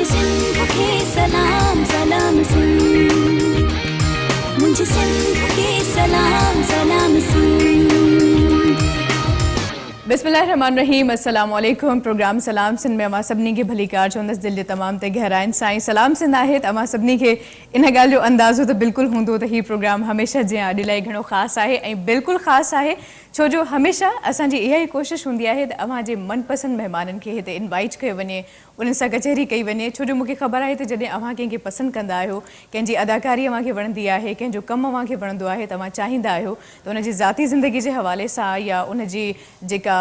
सिंध के सलाम सलाम सिंध, मुझे सिंध के सलाम सलाम सिंध। बिस्मिल्लाहिर्रहमानिर्रहीम, अस्सलाम वालेकुम। प्रोग्राम सलाम सिंध में अमा सभिनी खे भली कार चवंदसि दिलि जे तमाम ते गहराइनि सां। सलाम सिंध आहे त अमा सभिनी खे इन ॻाल्हि जो अंदाज़ो त बिल्कुलु हूंदो त हीउ प्रोग्राम हमेशह जीअं अॼु लाइ घणो ख़ासि आहे ऐं बिल्कुलु ख़ासि आहे छो जो हमेशह असांजी इहा ई कोशिशि हूंदी आहे त अव्हां जे मनपसंदि महिमाननि खे हिते इनवाइट कयो वञे, उन्हनि सां कचहरी कई वञे। छो जो मूंखे ख़बर आहे त जॾहिं अव्हां कंहिंखे पसंदि कंदा आहियो, कंहिंजी अदाकारी अव्हांखे वणंदी आहे, कंहिंजो कमु अव्हांखे वणंदो आहे, त अव्हां चाहींदा आहियो त उनजी ज़ाती ज़िंदगी जे हवाले सां या उनजी जेका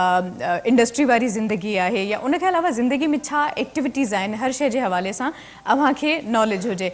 इंडस्ट्री वारी ज़िंदगी आहे या उनखे अलावा ज़िंदगी में छा एक्टिविटीज़ आहिनि, हर शइ जे हवाले सां अव्हांखे नॉलेज हुजे।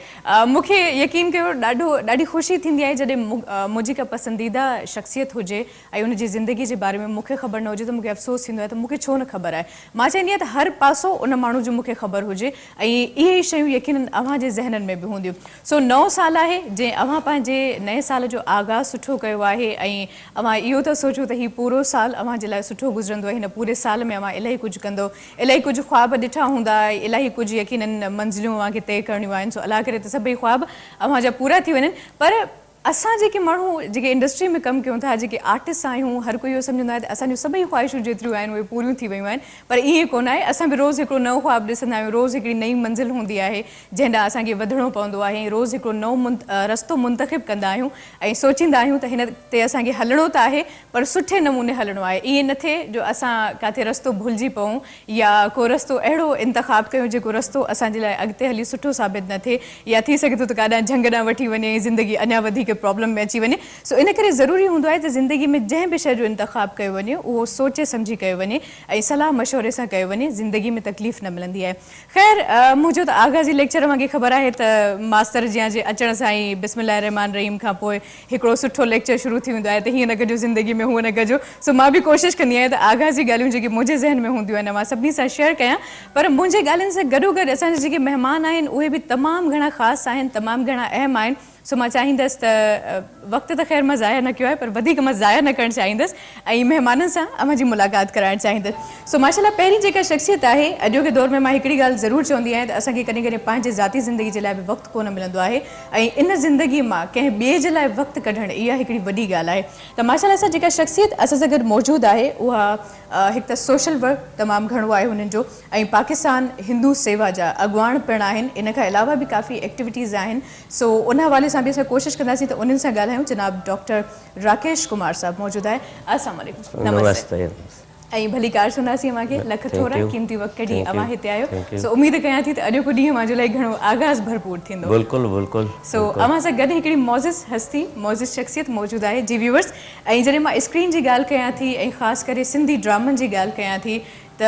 मूंखे यकीन कयो ॾाढी ख़ुशी थींदी आहे जॾहिं मुंहिंजी का पसंदीदा शख़्सियत हुजे ऐं उनजी ज़िंदगी जे बारे में मूंखे ख़बर न हुजे त मूंखे अफ़सोस थींदो आहे त मूंखे छो न ख़बर आहे। मां चाहींदी आहियां त हर पासो उन माण्हू जो मूंखे ख़बर हुजे ऐं इहे ई शयूं यकीनन अव्हां जे ज़हननि में बि हूंदियूं। सो नओं साल आहे जंहिं अव्हां पंहिंजे नए साल जो आगाज़ सुठो कयो आहे ऐं अव्हां इहो था सोचो त हीउ पूरो साल अव्हां जे लाइ सुठो गुज़रंदो आहे। हिन पूरे साल में अव्हां इलाही कुझु कंदो, इलाही कुझु ख़्वाब ॾिठा हूंदा, इलाही कुझु यकीनन मंज़िलियूं अव्हांखे तय करणियूं आहिनि। सो अलाह करे त सभई ख़्वाब अव्हां जा पूरा थी वञनि। पर असां जेके माण्हू जेके इंडस्ट्री में कमु कयूं था, जेके आर्टिस्ट आहियूं, हर कोई इहो सम्झंदो आहे त असांजूं सभई ख़्वाहिशूं जेतिरियूं आहिनि उहे पूरियूं थी वियूं आहिनि। पर ईअं कोन आहे। असां बि रोज़ु हिकिड़ो नओं ख़्वाबु ॾिसंदा आहियूं, रोज़ु हिकिड़ी नई मंज़िल हूंदी आहे जंहिं ॾांहुं असांखे वधिणो पवंदो आहे। रोज़ु हिकिड़ो नओं रस्तो मुंतख़िब कंदा आहियूं ऐं सोचींदा आहियूं त हिन ते असांखे हलणो त आहे पर सुठे नमूने हलणो आहे। ईअं न थिए जो असां किथे रस्तो भुलिजी पऊं या को रस्तो अहिड़ो इंतख़ाबु कयूं जेको रस्तो असांजे लाइ अॻिते हली सुठो साबित न थिए या थी सघे थो त काॾां झंग ॾांहुं वठी वञे, ज़िंदगी अञा वधीक प्रॉब्लम में अची वञे। सो इन करे ज़रूरी हूंदो आहे त ज़िंदगी में जंहिं बि शइ जो इंतख़ाबु कयो वञे उहो सोचे सम्झी कयो वञे ऐं सलाह मशवरे सां कयो वञे। ज़िंदगी में तकलीफ़ न मिलंदी आहे। ख़ैर मुंहिंजो त आगाज़ी लेक्चर मूंखे ख़बर आहे त मास्तर जियां जे अचण सां ई बिस्मिल्लाहिर्रहमानिर्रहीम खां पोइ हिकिड़ो सुठो लेक्चर शुरू थी वेंदो आहे त हीअं न कजो ज़िंदगी में, हूअं न कजो। सो मां बि कोशिशि कंदी आहियां त आगाज़ी ॻाल्हियूं जेके मुंहिंजे ज़हन में हूंदियूं आहिनि मां सभिनी सां शेयर कयां। पर मुंहिंजे ॻाल्हियुनि सां गॾोगॾु असांजा जेके महिमान आहिनि उहे बि तमामु घणा ख़ासि आहिनि, तमामु घणा अहम आहिनि। सो मां चाहींदसि त वक़्तु त ख़ैर मां ज़ाया न कयो आहे पर वधीक मां ज़ाया न करणु चाहींदसि ऐं महिमाननि सां अव्हां जी मुलाक़ात कराइणु चाहींदसि। सो माशाल्लाह पहिरीं जेका शख़्सियत आहे अॼोके दौर में मां हिकिड़ी ॻाल्हि ज़रूरु चवंदी आहियां त असांखे कॾहिं कॾहिं पंहिंजे ज़ाती ज़िंदगी जे लाइ बि वक़्तु कोन मिलंदो आहे ऐं इन ज़िंदगी मां कंहिं ॿिए जे लाइ वक़्तु कढणु इहा हिकिड़ी वॾी ॻाल्हि आहे। त माशाल्लाह सां जेका शख़्सियत असां सां गॾु मौजूदु आहे उहा हिकु त सोशल वर्क तमामु घणो आहे हुननि जो ऐं पाकिस्तान हिंदू सेवा जा अॻुवाण पिणु आहिनि। इन खां अलावा बि काफ़ी एक्टिविटीज़ आहिनि। सो उन हवाले सां बि असां कोशिशि कंदासीं त उन्हनि सां ॻाल्हायूं। जनाब डॉक्टर राकेश कुमार साहब मौजूदु आहे। अस्सलाम वालेकुम। नमस्ते। ऐं भली कार सुनासीं अव्हांखे लख थोरा क़ीमती वक़्तु कढी अव्हां हिते आयो। सो उमेद कयां थी त अॼोको ॾींहुं मुंहिंजे लाइ घणो आगाज़ भरपूर थींदो। बिल्कुलु बिल्कुलु। सो अव्हां सां गॾु हिकिड़ी मौज़िज़ हस्ती, मौज़िज़ शख़्सियत मौजूदु आहे। जी व्यूअर्स, ऐं जॾहिं मां स्क्रीन जी ॻाल्हि कयां थी ऐं ख़ासि करे सिंधी ड्रामनि जी ॻाल्हि कयां थी त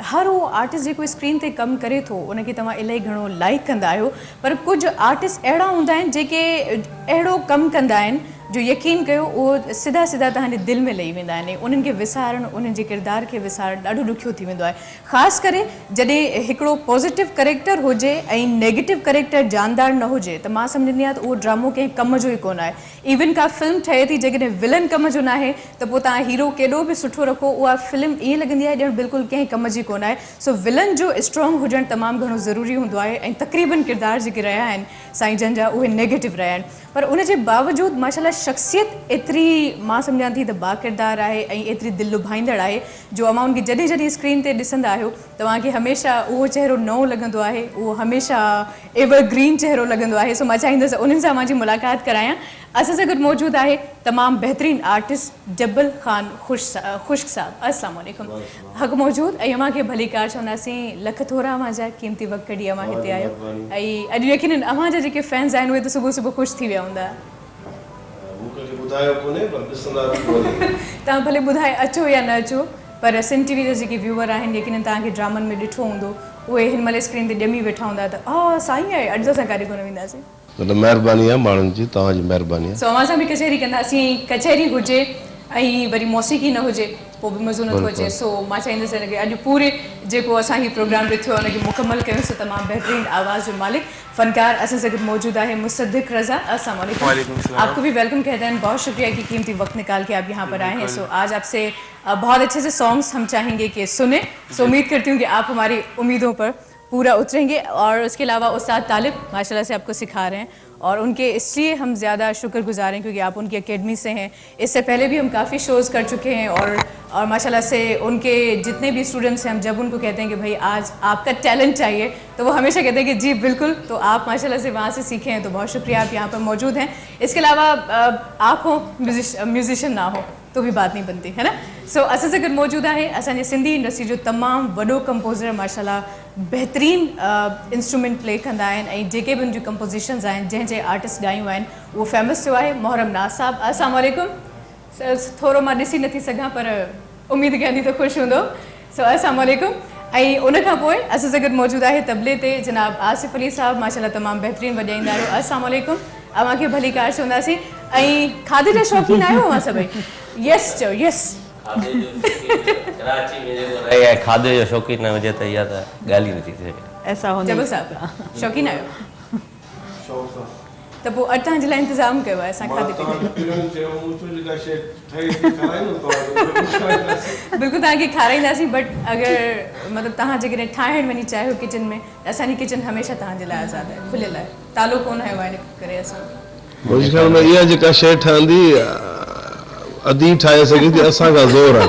हर उहो आर्टिस्ट जेको स्क्रीन ते कमु करे थो उनखे तव्हां इलाही घणो लाइक कंदा आहियो। पर कुझु आर्टिस्ट अहिड़ा हूंदा आहिनि जेके अहिड़ो कमु कंदा आहिनि जो यकीन कयो उहो सिधा सिधा तव्हांजे दिलि में लही वेंदा आहिनि। उन्हनि खे विसारणु, उन्हनि जे किरदार खे विसारणु ॾाढो ॾुखियो थी वेंदो आहे। ख़ासि करे जॾहिं हिकिड़ो पॉज़िटिव करेक्टर हुजे ऐं नेगेटिव करेक्टर जानदार न हुजे त मां सम्झंदी आहियां त उहो ड्रामो कंहिं कम जो ई कोन आहे। इवन का फिल्म ठहे थी जेकॾहिं विलन कम जो न आहे त पोइ तव्हां हीरो केॾो बि सुठो रखो उहा फिल्म ईअं लॻंदी आहे ॼण बिल्कुलु कंहिं कम जी कोन आहे। सो विलन जो स्ट्रॉन्ग हुजणु तमामु घणो ज़रूरी हूंदो आहे ऐं तक़रीबन किरदार जेके रहिया आहिनि साईं जन जा उहे नेगेटिव रहिया आहिनि। पर उनजे बावजूदि माशाल्लाह शख़्सियत एतिरी मां सम्झां थी त बाकिरदार आहे ऐं एतिरी दिलि लुभाईंदड़ आहे जो अव्हां उनखे जॾहिं जॾहिं स्क्रीन ते ॾिसंदा आहियो तव्हांखे हमेशह उहो चहिरो नओं लॻंदो आहे, उहो हमेशह एवरग्रीन चहिरो लॻंदो आहे। सो मां चाहींदसि उन्हनि सां मुंहिंजी मुलाक़ात करायां। असां सां गॾु मौजूदु आहे तमामु बहितरीन आर्टिस्ट जबल ख़ान ख़ुश्क साहब। अस्सलाम वालेकुम। हक़ मौजूदु ऐं अव्हांखे भली कार चवंदासीं। लख थोरा अव्हांजा क़ीमती वक़्तु कढी अव्हां हिते आयो ऐं अॼु यकीनन अव्हांजा जेके फैन्स आहिनि उहे त सुबुह सुबुह ख़ुशि थी विया हूंदा। तव्हां भले ॿुधाए अचो या न अचो पर सिंध टीवी जा जेके व्यूअर आहिनि यकीनन तव्हांखे ड्रामनि में ॾिठो हूंदो उहे हिन महिल स्क्रीन ते ॼमी वेठा हूंदा त हा साईं आहे अॼु असां काॾे कोन वेंदासीं। मतलब महिरबानी आहे माण्हुनि जी, तव्हांजी महिरबानी आहे। सो अव्हां सां बि कचहरी कंदासीं। कचहरी हुजे ऐं वरी मौसीक़ी न हुजे पोइ बि मज़ो नथो अचे। सो मां चाहींदसि हिनखे अॼु पूरे जेको असां हीउ प्रोग्राम ॾिठो आहे हुनखे मुकमल कयोसीं। तमामु बहितरीन आवाज़ जो मालिक फनकार असां सां गॾु मौजूद है मुसद्दिक रज़ा। अस्सलाम वालेकुम। आपको भी वेलकम कहते हैं। बहुत शुक्रिया कि कीमती वक्त निकाल के आप यहाँ पर आए हैं। सो आज आपसे बहुत अच्छे से सॉन्ग्स हम चाहेंगे कि सुने। सो उम्मीद करती हूँ कि आप हमारी उम्मीदों पर पूरा उतरेंगे। और उसके अलावा उस्ताद तालिब माशाल्लाह से आपको सिखा रहे हैं और उनके इसलिए हम ज़्यादा शुक्रगुजार हैं क्योंकि आप उनकी एकेडमी से हैं। इससे पहले भी हम काफ़ी शोज़ कर चुके हैं और माशाल्लाह से उनके जितने भी स्टूडेंट्स हैं, हम जब उनको कहते हैं कि भाई आज आपका टैलेंट चाहिए तो वो हमेशा कहते हैं कि जी बिल्कुल। तो आप माशाल्लाह से वहाँ से सीखे हैं, तो बहुत शुक्रिया आप यहाँ पर मौजूद हैं। इसके अलावा आप हो म्यूजिशियन ना हो तो भी बात नहीं बनती है ना। सो असां सां गॾु मौजूदु आहे असांजे सिंधी इंडस्ट्री जो तमामु वॾो कंपोज़र माशाल्लाह बहितरीन इंस्ट्रूमेंट प्ले कंदा आहिनि ऐं जेके बि उनजूं कंपोज़िशन्स आहिनि जंहिं आर्टिस्ट ॻायूं आहिनि उहो फेमस थियो आहे। मोहरम नाज़ साहब, अस्सलाम वालेकुम। थोरो मां ॾिसी नथी सघां पर उमेदु कयां थी त ख़ुशि हूंदो। सो अस्सलाम वालेकुम। ऐं उनखां पोइ असां सां गॾु मौजूदु आहे तबले ते जनाब आसिफ़ अली साहब, माशाल्लाह तमामु बहितरीन वॼाईंदा आहियो। अस्सलाम वालेकुम। अव्हांखे भली कार चवंदासीं। ऐं खाधे जा शौक़ीन आहियो अव्हां सभई? यस चओ, यस। कराची में जेको रहे आहे खाधे जो शौक़ीन न हुजे त इहा त ॻाल्हि ई नथी थिए। ऐसा हो जबल साहब शौक़ीन आहियो त पोइ अॼु तव्हांजे लाइ इंतज़ाम कयो आहे असां खाधे पीते बिल्कुलु तव्हांखे खाराईंदासीं। बट अगरि मतिलबु तव्हां जेकॾहिं ठाहिणु वञी चाहियो किचन में, असांजी किचन हमेशह तव्हांजे लाइ आज़ादु आहे, खुलियल आहे, तालो कोन हयो आहे, इन करे असां मुंहिंजे ख़्याल में इहा जेका शइ ठहंदी अधी ठाहे सघे थी, असांखां ज़ोर आहे,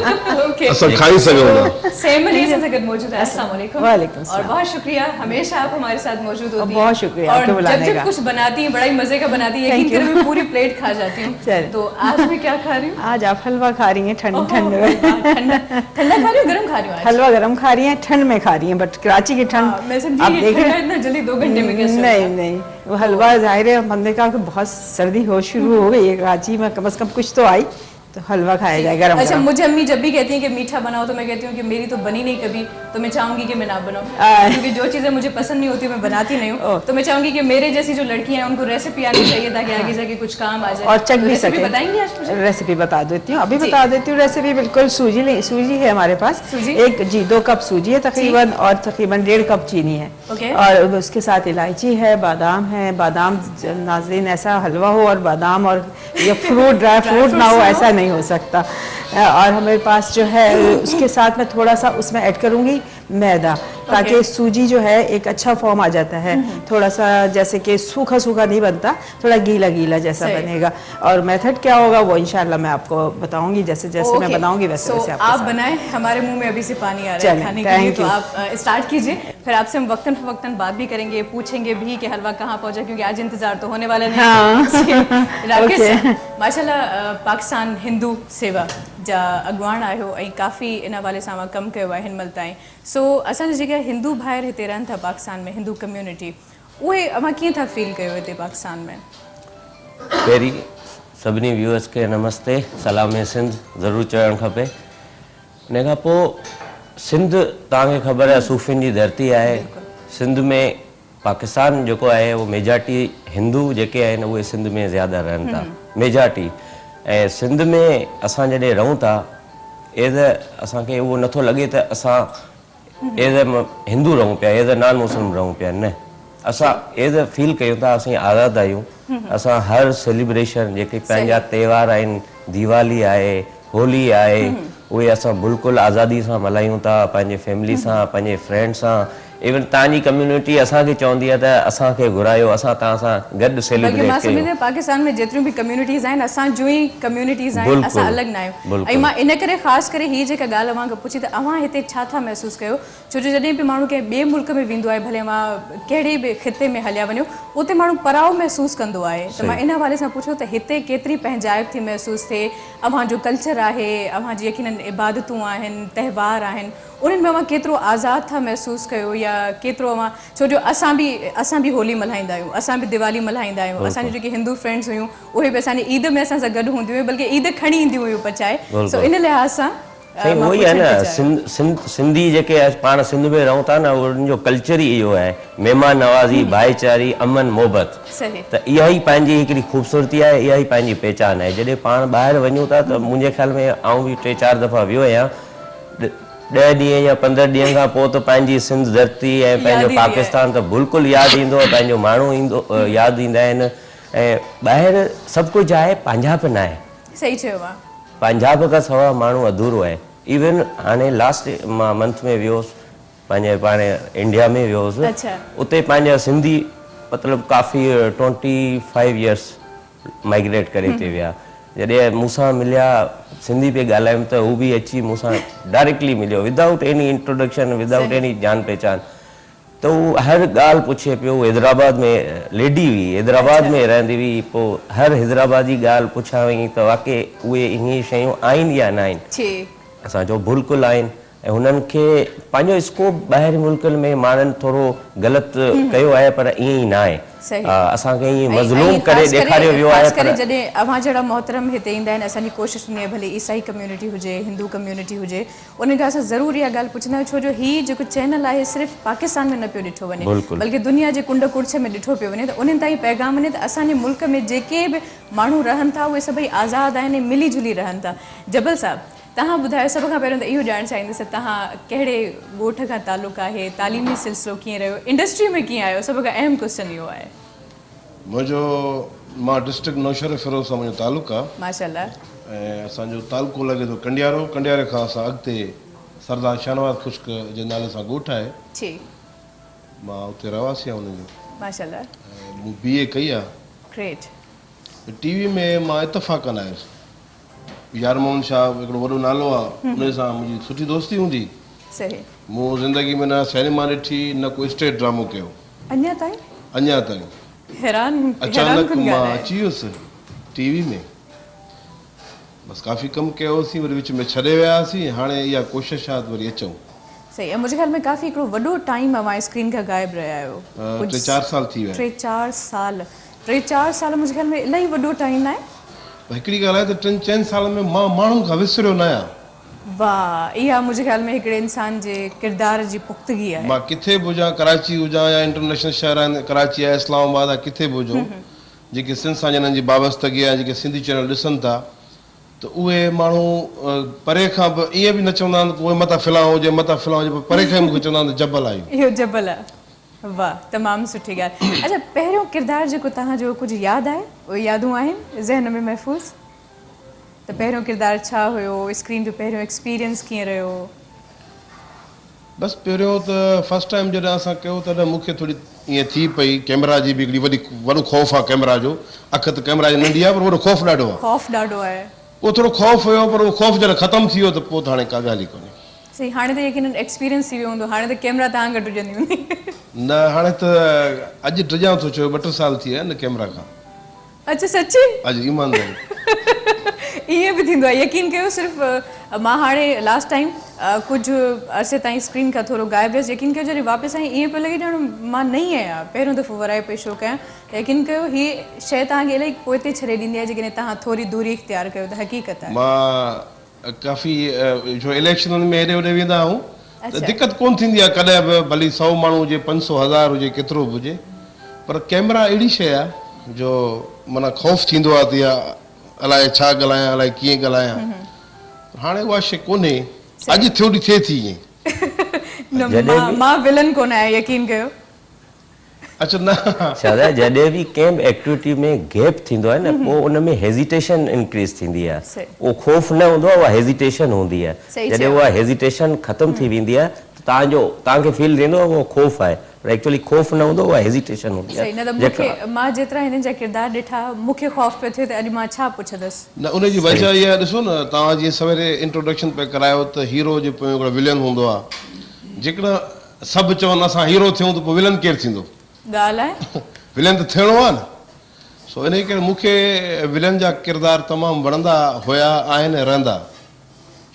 असां खाई सघूं था। सेम अली से गद मौजूद है। अस्सलाम वालेकुम। वालेकुम और बहुत शुक्रिया, हमेशा आप हमारे साथ मौजूद होती हैं। बहुत शुक्रिया और आपके बुलाने जब का। कुछ बनाती हैं बड़ा ही मजे का बनाती है, यकीन करो मैं पूरी प्लेट खा जाती हूँ। तो आज मैं क्या खा रही हूँ? आज आप हलवा खा रही हैं ठंड ठंड में। ठंडा ठंडा खा रही हूँ, गरम खा रही हूँ? हलवा गरम खा रही हैं, ठंड में खा रही हैं, बट कराची की ठंड मैं समझी ठंडा इतना जल्दी 2 घंटे में कैसे? नहीं नहीं, वो हलवा जाहिर है बंदे का बहुत सर्दी हो शुरू हो गई है कराची में, कम से कम कुछ तो आई तो हलवा खाया जाए गरम। अच्छा, मुझे अम्मी जब भी कहती हैं कि मीठा बनाओ तो मैं कहती हूँ कि मेरी तो बनी नहीं कभी, तो मैं चाहूंगी कि मैं ना बनाऊं, क्योंकि जो चीज़ें मुझे पसंद नहीं होती मैं बनाती नहीं हूँ। तो मैं चाहूंगी कि मेरे जैसी जो लड़कियां हैं उनको रेसिपी आनी चाहिए ताकि आगे जाके कुछ काम आ जाए और चख भी सके। बताएंगे आज मुझे? रेसिपी बता देती हूँ, अभी बता देती हूँ रेसिपी। बिल्कुल सूजी है हमारे पास, एक 2 कप सूजी है तकरीबन, और तकरीबन 1.5 कप चीनी है, और उसके साथ इलायची है, बादाम है। बादाम नाज़रीन ऐसा हलवा हो और बादाम और ये फ्रूट ड्राई फ्रूट ना हो ऐसा नहीं हो सकता। और हमारे पास जो है उसके साथ मैं थोड़ा सा उसमें ऐड करूँगी मैदा, ताकि सूजी जो है एक अच्छा फॉर्म आ जाता है, थोड़ा सा जैसे कि सूखा सूखा नहीं बनता, थोड़ा गीला गीला जैसा बनेगा। और मेथड क्या होगा वो इंशाल्लाह मैं आपको बताऊंगी, जैसे जैसे मैं बनाऊंगी वैसे वैसे आप बनाएं। हमारे मुंह में अभी से पानी आ रहा है खाने के लिए, तो आप स्टार्ट कीजिए, फिर आपसे हम वक्तन फवक्तन बात भी करेंगे, पूछेंगे भी कि हलवा कहाँ पहुंचा, क्योंकि आज इंतजार तो होने वाला नहीं। माशाल्लाह पाकिस्तान हिंदू सेवा जा अॻुवाण आहियो ऐं काफ़ी इन हवाले सां कमु कयो आहे हिन महिल ताईं। सो असांजा जेके हिंदू भाइर हिते रहनि था पाकिस्तान में, हिंदू कम्यूनिटी, उहे अव्हां कीअं था फील कयो हिते पाकिस्तान में? पहिरीं सभिनी व्यूअर्स खे नमस्ते, सलाम सिंध ज़रूरु चवणु खपे। इन खां पोइ सिंध तव्हांखे ख़बर आहे सूफ़ियुनि जी धरती आहे। सिंध में पाकिस्तान जेको आहे उहो मेजॉरिटी हिंदू जेके आहिनि उहे सिंध में ज़्यादा रहनि था, मेजॉरिटी। ऐं सिंध में असां जॾहिं रहूं था एज़ असांखे उहो नथो लॻे त असां एज़ हिंदू रहूं पिया, एज़ नॉन मुस्लिम रहूं पिया, न, असां एज़ फील कयूं था असीं आज़ादु आहियूं। असां हर सेलिब्रेशन जेके पंहिंजा त्योहार आहिनि, दीवाली आहे, होली आहे, उहे असां बिल्कुलु आज़ादी सां मल्हायूं था, पंहिंजे फैमिली सां, पंहिंजे फ्रेंड सां। इवन तव्हांजी कम्युनिटी असांखे चवंदी आहे त असांखे घुरायो, असां तव्हां सां गॾु सेलिब्रेट कयूं। पाकिस्तान में जेतिरियूं बि कम्युनिटीज़ आहिनि, असां जूं ई कम्युनिटीज़ आहिनि, असां अलॻि न आहियूं। ऐं मां इन करे ख़ासि करे हीअ जेका ॻाल्हि अव्हां खां पुछी त अव्हां हिते छा था महसूसु कयो, छो जो जॾहिं बि माण्हू कंहिं ॿिए मुल्क में वेंदो आहे, भले मां कहिड़े बि ख़िते में हलिया वञो, उते माण्हू पराओ महसूसु कंदो आहे। त मां इन हवाले सां पुछो त हिते केतिरी पंहिंजाइप थी महसूसु थिए, अव्हांजो कल्चर आहे, अव्हांजी यकीनन इबादतूं आहिनि, त्योहार आहिनि, उन्हनि में अव्हां केतिरो आज़ादु था महसूसु कयो, या केतिरो अव्हां, छो जो असां बि होली मल्हाईंदा आहियूं, असां बि दिवाली मल्हाईंदा आहियूं, असांजी जेके हिंदू फ्रेंड्स हुयूं उहे बि असांजी ईद में असां सां गॾु हूंदियूं हुयूं, बल्कि ईद खणी ईंदियूं हुयूं पचाए। सो इन लिहाज़ सां उहो ई आहे न, सिंधी जेके पाण सिंध में रहूं था न, उन्हनि जो कल्चर ई इहो आहे, महिमान नवाज़ी, भाईचारी, अमन, मोहबत। त इहा ई पंहिंजी हिकिड़ी ख़ूबसूरती आहे, इहा ई पंहिंजी पहचान आहे। जॾहिं पाण ॿाहिरि वञूं था त मुंहिंजे ख़्याल में आउं बि 3-4 दफ़ा वियो आहियां, 10 ॾींहं या 15 ॾींहं खां पोइ त पंहिंजी सिंध धरती ऐं पंहिंजो पाकिस्तान त बिल्कुलु यादि ईंदो, पंहिंजो माण्हू ईंदो, यादि ईंदा आहिनि। ऐं ॿाहिरि सभु कुझु आहे, पंजाब न आहे। सही चयो आहे, पंजाब खां सवाइ माण्हू अधूरो आहे। इवन हाणे लास्ट मां मंथ में वियोसि, पंहिंजे पाण इंडिया में वियो हुउसि। अच्छा। उते पंहिंजा सिंधी मतिलबु काफ़ी 25 इयर्स माइग्रेट करे हिते विया। जॾहिं मूंसां मिलिया सिंधी पे ॻाल्हायूं त हू बि अची मूंसां डायरेक्टली मिलियो without any introduction, without any जान पहचान। त हू हर ॻाल्हि पुछे पियो। हैदराबाद में लेडी हुई, हैदराबाद में रहंदी हुई, पोइ हर हैदराबादी ॻाल्हि पुछा वई त वाक़ई उहे इहे शयूं आहिनि या न आहिनि। असां चयो बिल्कुलु आहिनि। ऐं हुननि खे पंहिंजो स्कोप ॿाहिरि मुल्कनि में माण्हुनि थोरो ग़लति कयो आहे, पर ईअं ई न आहे। असांखे ईअं मज़लूम करे ॾेखारियो वियो आहे। ख़ासि करे जॾहिं अव्हां जहिड़ा मोहतरम हिते ईंदा आहिनि, असांजी कोशिशि हूंदी आहे भले ईसाई कम्यूनिटी हुजे, हिंदू कम्यूनिटी हुजे, उन खां असां ज़रूरु इहा ॻाल्हि पुछंदा आहियूं, छो जो हीउ जेको चैनल आहे सिर्फ़ु पाकिस्तान में न पियो ॾिठो वञे, बल्कि दुनिया जे कुंड कुड़छ में ॾिठो पियो वञे। त उन्हनि ताईं पैगाम वञे त असांजे मुल्क में जेके बि माण्हू रहनि था उहे सभई आज़ादु आहिनि, मिली जुली रहनि था। जबल साहब, तव्हां ॿुधायो, सभ खां पहिरियों त इहो ॼाणणु चाहींदुसि तव्हां कहिड़े ॻोठ खां तालुक़ु आहे, तालीमी सिलसिलो कीअं रहियो, इंडस्ट्री में कीअं आयो? सभ खां अहम क्वेश्चन इहो आहे। मां डिस्ट्रिक्ट नौशहर फिरोज़ सां मुंहिंजो तालुक़ु आहे। माशाअल्लाह। ऐं असांजो तालुक़ो लॻे थो कंडियारो। कंडियारे खां असां अॻिते सरदार शाहनवाज़ खुश्क जे नाले सां ॻोठु आहे। जी। मां उते रहिवासी आहियां हुनजो। माशाअल्लाह। मूं BA कई आहे। ग्रेट। TV में मां इतफ़ाक़न आयुसि। यार मोहम्मद शाह हिकिड़ो वॾो नालो आहे, उन सां मुंहिंजी सुठी दोस्ती हूंदी। सही। मूं ज़िंदगी में न सिनेमा ॾिठी, न कोई स्टेज ड्रामो कयो अञा ताईं। अचानक मां अची वियुसि TV में, बसि काफ़ी कमु कयोसीं, वरी विच में छॾे वियासीं। हाणे इहा कोशिशि आहे वरी अचूं। सही। ऐं मुंहिंजे ख़्याल में काफ़ी हिकिड़ो वॾो टाइम अवां स्क्रीन खां ग़ाइबु रहिया आहियो। 3-4 साल थी विया। 3-4 साल मुंहिंजे ख़्याल में इलाही वॾो टाइम आहे। हिकिड़ी ॻाल्हि आहे त 3-4 साल में मां माण्हुनि खां विसरियो न आहियां। वाह, इहा मुंहिंजे ख़्याल में हिकिड़े इंसान जे किरदार जी पुख़्तगी आहे। मां किथे बि हुजां, कराची हुजां या इंटरनेशनल शहर आहिनि, कराची आहे, इस्लामाबाद आहे, किथे बि हुजूं, जेके सिंध सां जिन्हनि जी वाबस्तगी आहे, जेके सिंधी चैनल ॾिसनि था, त उहे माण्हू परे खां बि ईअं बि न चवंदा आहिनि उहे मथां फिलां हुजे, मथां फिलां हुजे, परे खां मूंखे चवंदा आहिनि जबल आहियूं। इहो जबल आहे। वाह, तमामु सुठी ॻाल्हि। अच्छा, पहिरियों किरदारु जेको तव्हांजो कुझु यादि आहे, उहे यादूं आहिनि ज़हन में महफ़ूज़? त पहिरियों किरदारु छा हुयो, स्क्रीन जो पहिरियों एक्सपीरियंस कीअं रहियो? बसि पहिरियों त फस्ट टाइम जॾहिं असां कयो तॾहिं मूंखे थोरी ईअं थी पई, कैमरा जी बि हिकिड़ी वॾो ख़ौफ़ आहे कैमरा जो। अखि त कैमरा जी नंढी आहे, पर वॾो ख़ौफ़ ॾाढो आहे। ख़ौफ़ ॾाढो आहे। उहो थोरो ख़ौफ़ हुयो, पर उहो ख़ौफ़ जॾहिं ख़तमु थी वियो त पोइ त हाणे का ॻाल्हि ई कोन्हे। सही। हाणे त यकीनन एक्सपीरियंस थी वियो हूंदो, हाणे त कैमरा तव्हां गॾु हुजंदी हूंदी। न, हाणे त अॼु टिजां थो चयो 2-3 साल थी विया आहिनि कैमरा खां। अच्छा, सची? अॼु ईमानदारी। ईअं बि थींदो आहे, यकीन कयो। सिर्फ़ु मां हाणे लास्ट टाइम कुझु अरसे ताईं स्क्रीन खां थोरो ग़ाइबु हुयसि। यकीन कयो जॾहिं वापसि आई ईअं पियो लॻे ॼण मां नई आहियां, पहिरियों दफ़ो वराए पई शो कयां। यकीन कयो हीअ शइ तव्हांखे इलाही पोइ ते छॾे ॾींदी आहे जेकॾहिं तव्हां थोरी दूरी इख़्तियार कयो त हक़ीक़त आहे। मां काफ़ी जो इलेक्शननि में हेॾे होॾे वेंदा आहियूं त दिक़त कोन थींदी आहे, कॾहिं बि भली 100 माण्हू हुजे, 500-1000 हुजे, केतिरो बि हुजे, पर कैमरा अहिड़ी शइ आहे जो माना ख़ौफ़ थींदो आहे त इहा अलाए छा ॻाल्हायां, अलाए कीअं ॻाल्हायां। हाणे उहा शइ कोन्हे, अॼु थोरी थिए थी ईअं। मां विलन कोन आहियां, यकीन कयो। अच्छा, न शायदि जॾहिं बि कंहिं बि एक्टिविटी में गैप थींदो आहे न, पोइ उन में हेज़िटेशन इंक्रीज़ थींदी आहे। उहो ख़ौफ़ न हूंदो आहे, उहा हेज़िटेशन हूंदी आहे। जॾहिं उहा हेज़िटेशन ख़तमु थी वेंदी आहे त तव्हांखे फील थींदो आहे उहो ख़ौफ़ आहे, पर एक्चुअली ख़ौफ़ न हूंदो, उहा हेज़िटेशन हूंदी आहे। न त मूंखे, मां जेतिरा हिननि जा किरदार ॾिठा, मूंखे ख़ौफ़ पियो थिए त अॼु मां छा पुछंदसि। न, उनजी वजह इहा ॾिसो न, तव्हां जीअं सवेरे इंट्रोडक्शन पे करायो त हीरो जे पोइ हिकिड़ो विलन हूंदो आहे। जेकॾहिं सभु चवनि असां हीरो थियूं त पोइ विलन केरु थींदो? ॻाल्हि आहे, विलन त थियणो आहे न। सो इन करे मूंखे विलन जा किरदार तमामु वणंदा हुया, आहिनि ऐं रहंदा।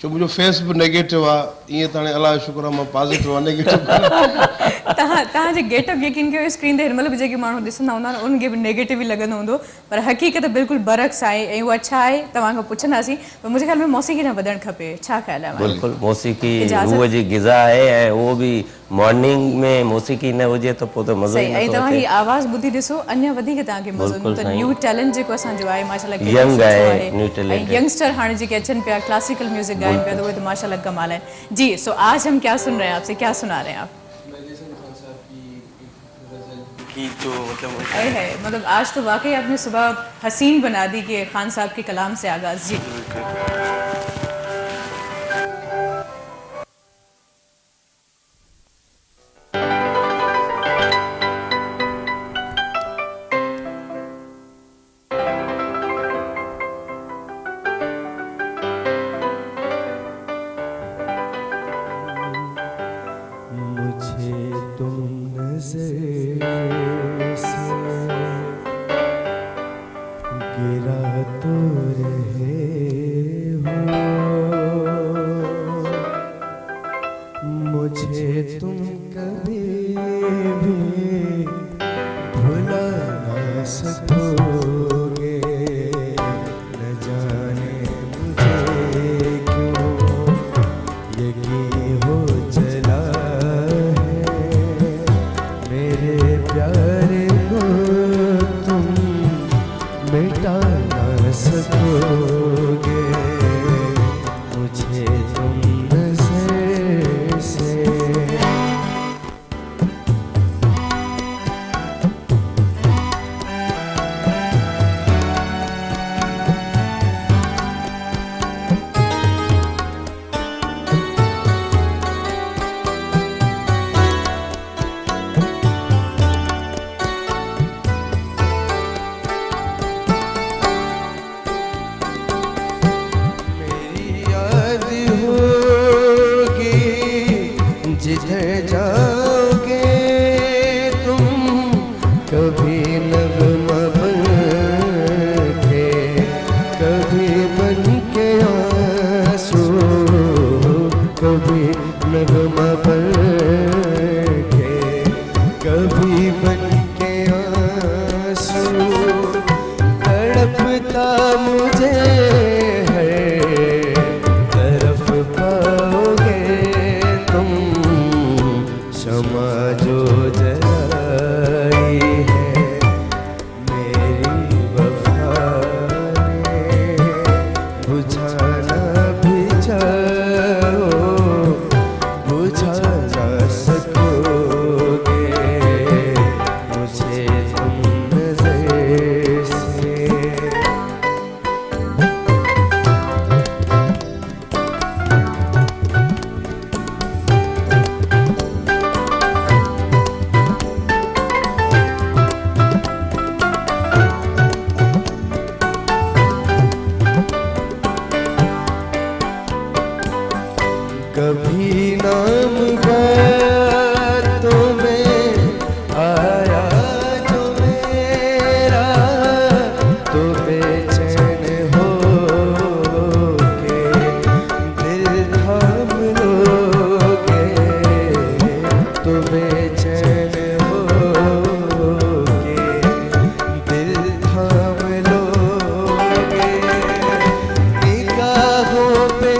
छो मुंहिंजो फेस बि नेगेटिव आहे, ईअं त हाणे अलाह जो शुक्र आहे मां पॉज़िटिव आहे, नेगेटिव तव्हांजे गेटअप यकीन कयो स्क्रीन ते हिन महिल बि जेके माण्हू ॾिसंदा हूंदा आहिनि उनखे बि नेगेटिव ई लॻंदो हूंदो, पर हक़ीक़त बिल्कुलु बरक्स आहे। ऐं उहा छा आहे तव्हां खां पुछंदासीं, पर मुंहिंजे ख़्याल में मौसीक़ी न वधणु खपे, छा ख़्यालु आहे? बिल्कुलु, मौसीक़ी रूह जी ग़िज़ा आहे, ऐं उहो बि मॉर्निंग में मौसीक़ी न हुजे त पोइ त मज़ो ई नथो अचे। ऐं तव्हां हीअ आवाज़ ॿुधी ॾिसो, अञा वधीक तव्हांखे मज़ो ईंदो। त न्यू टैलेंट जेको असांजो आहे माशाल्लाह, यंग आहे, न्यू टैलेंट, ऐं यंगस्टर हाणे जेके अचनि पिया क्लासिकल म्यूज़िक गाइनि पिया, त उहे त माशाल्लाह कमाल आहिनि। जी, सो आज हम क्या सुन रहे हैं आपसे, क्या सुना रहे हैं आप? मतलब आज तो वाकई आपने सुबह हसीन बना दी कि खान साहब के कलाम से आगाज। जी, नजर से गिरा तो रहे हो, मुझे तुम कभी भी भुला ना सकोगे। न जाने मुझे क्यों यकीन हो चला है, मेरे प्यार को तुम मिटा ना सकोगे। मुझे तुम नजर से जिधर जाओगे तुम, कभी नगमा बन के, कभी बन के आंसू, कभी नगमा बन के, कभी बन के आंसू। तड़पता मुझे हर तरफ पाओगे तुम, क्षमा जो जलाई है मेरी वफा ने, बुझाना भी चाहो बुझा ना सकोगे। मुझे तुम नजर से कभी नाम बातों में आया जो मेरा, तो बेचैन होके दिल थाम लोगे, तो बेचैन होके दिल थाम लोगे। निगाहों पे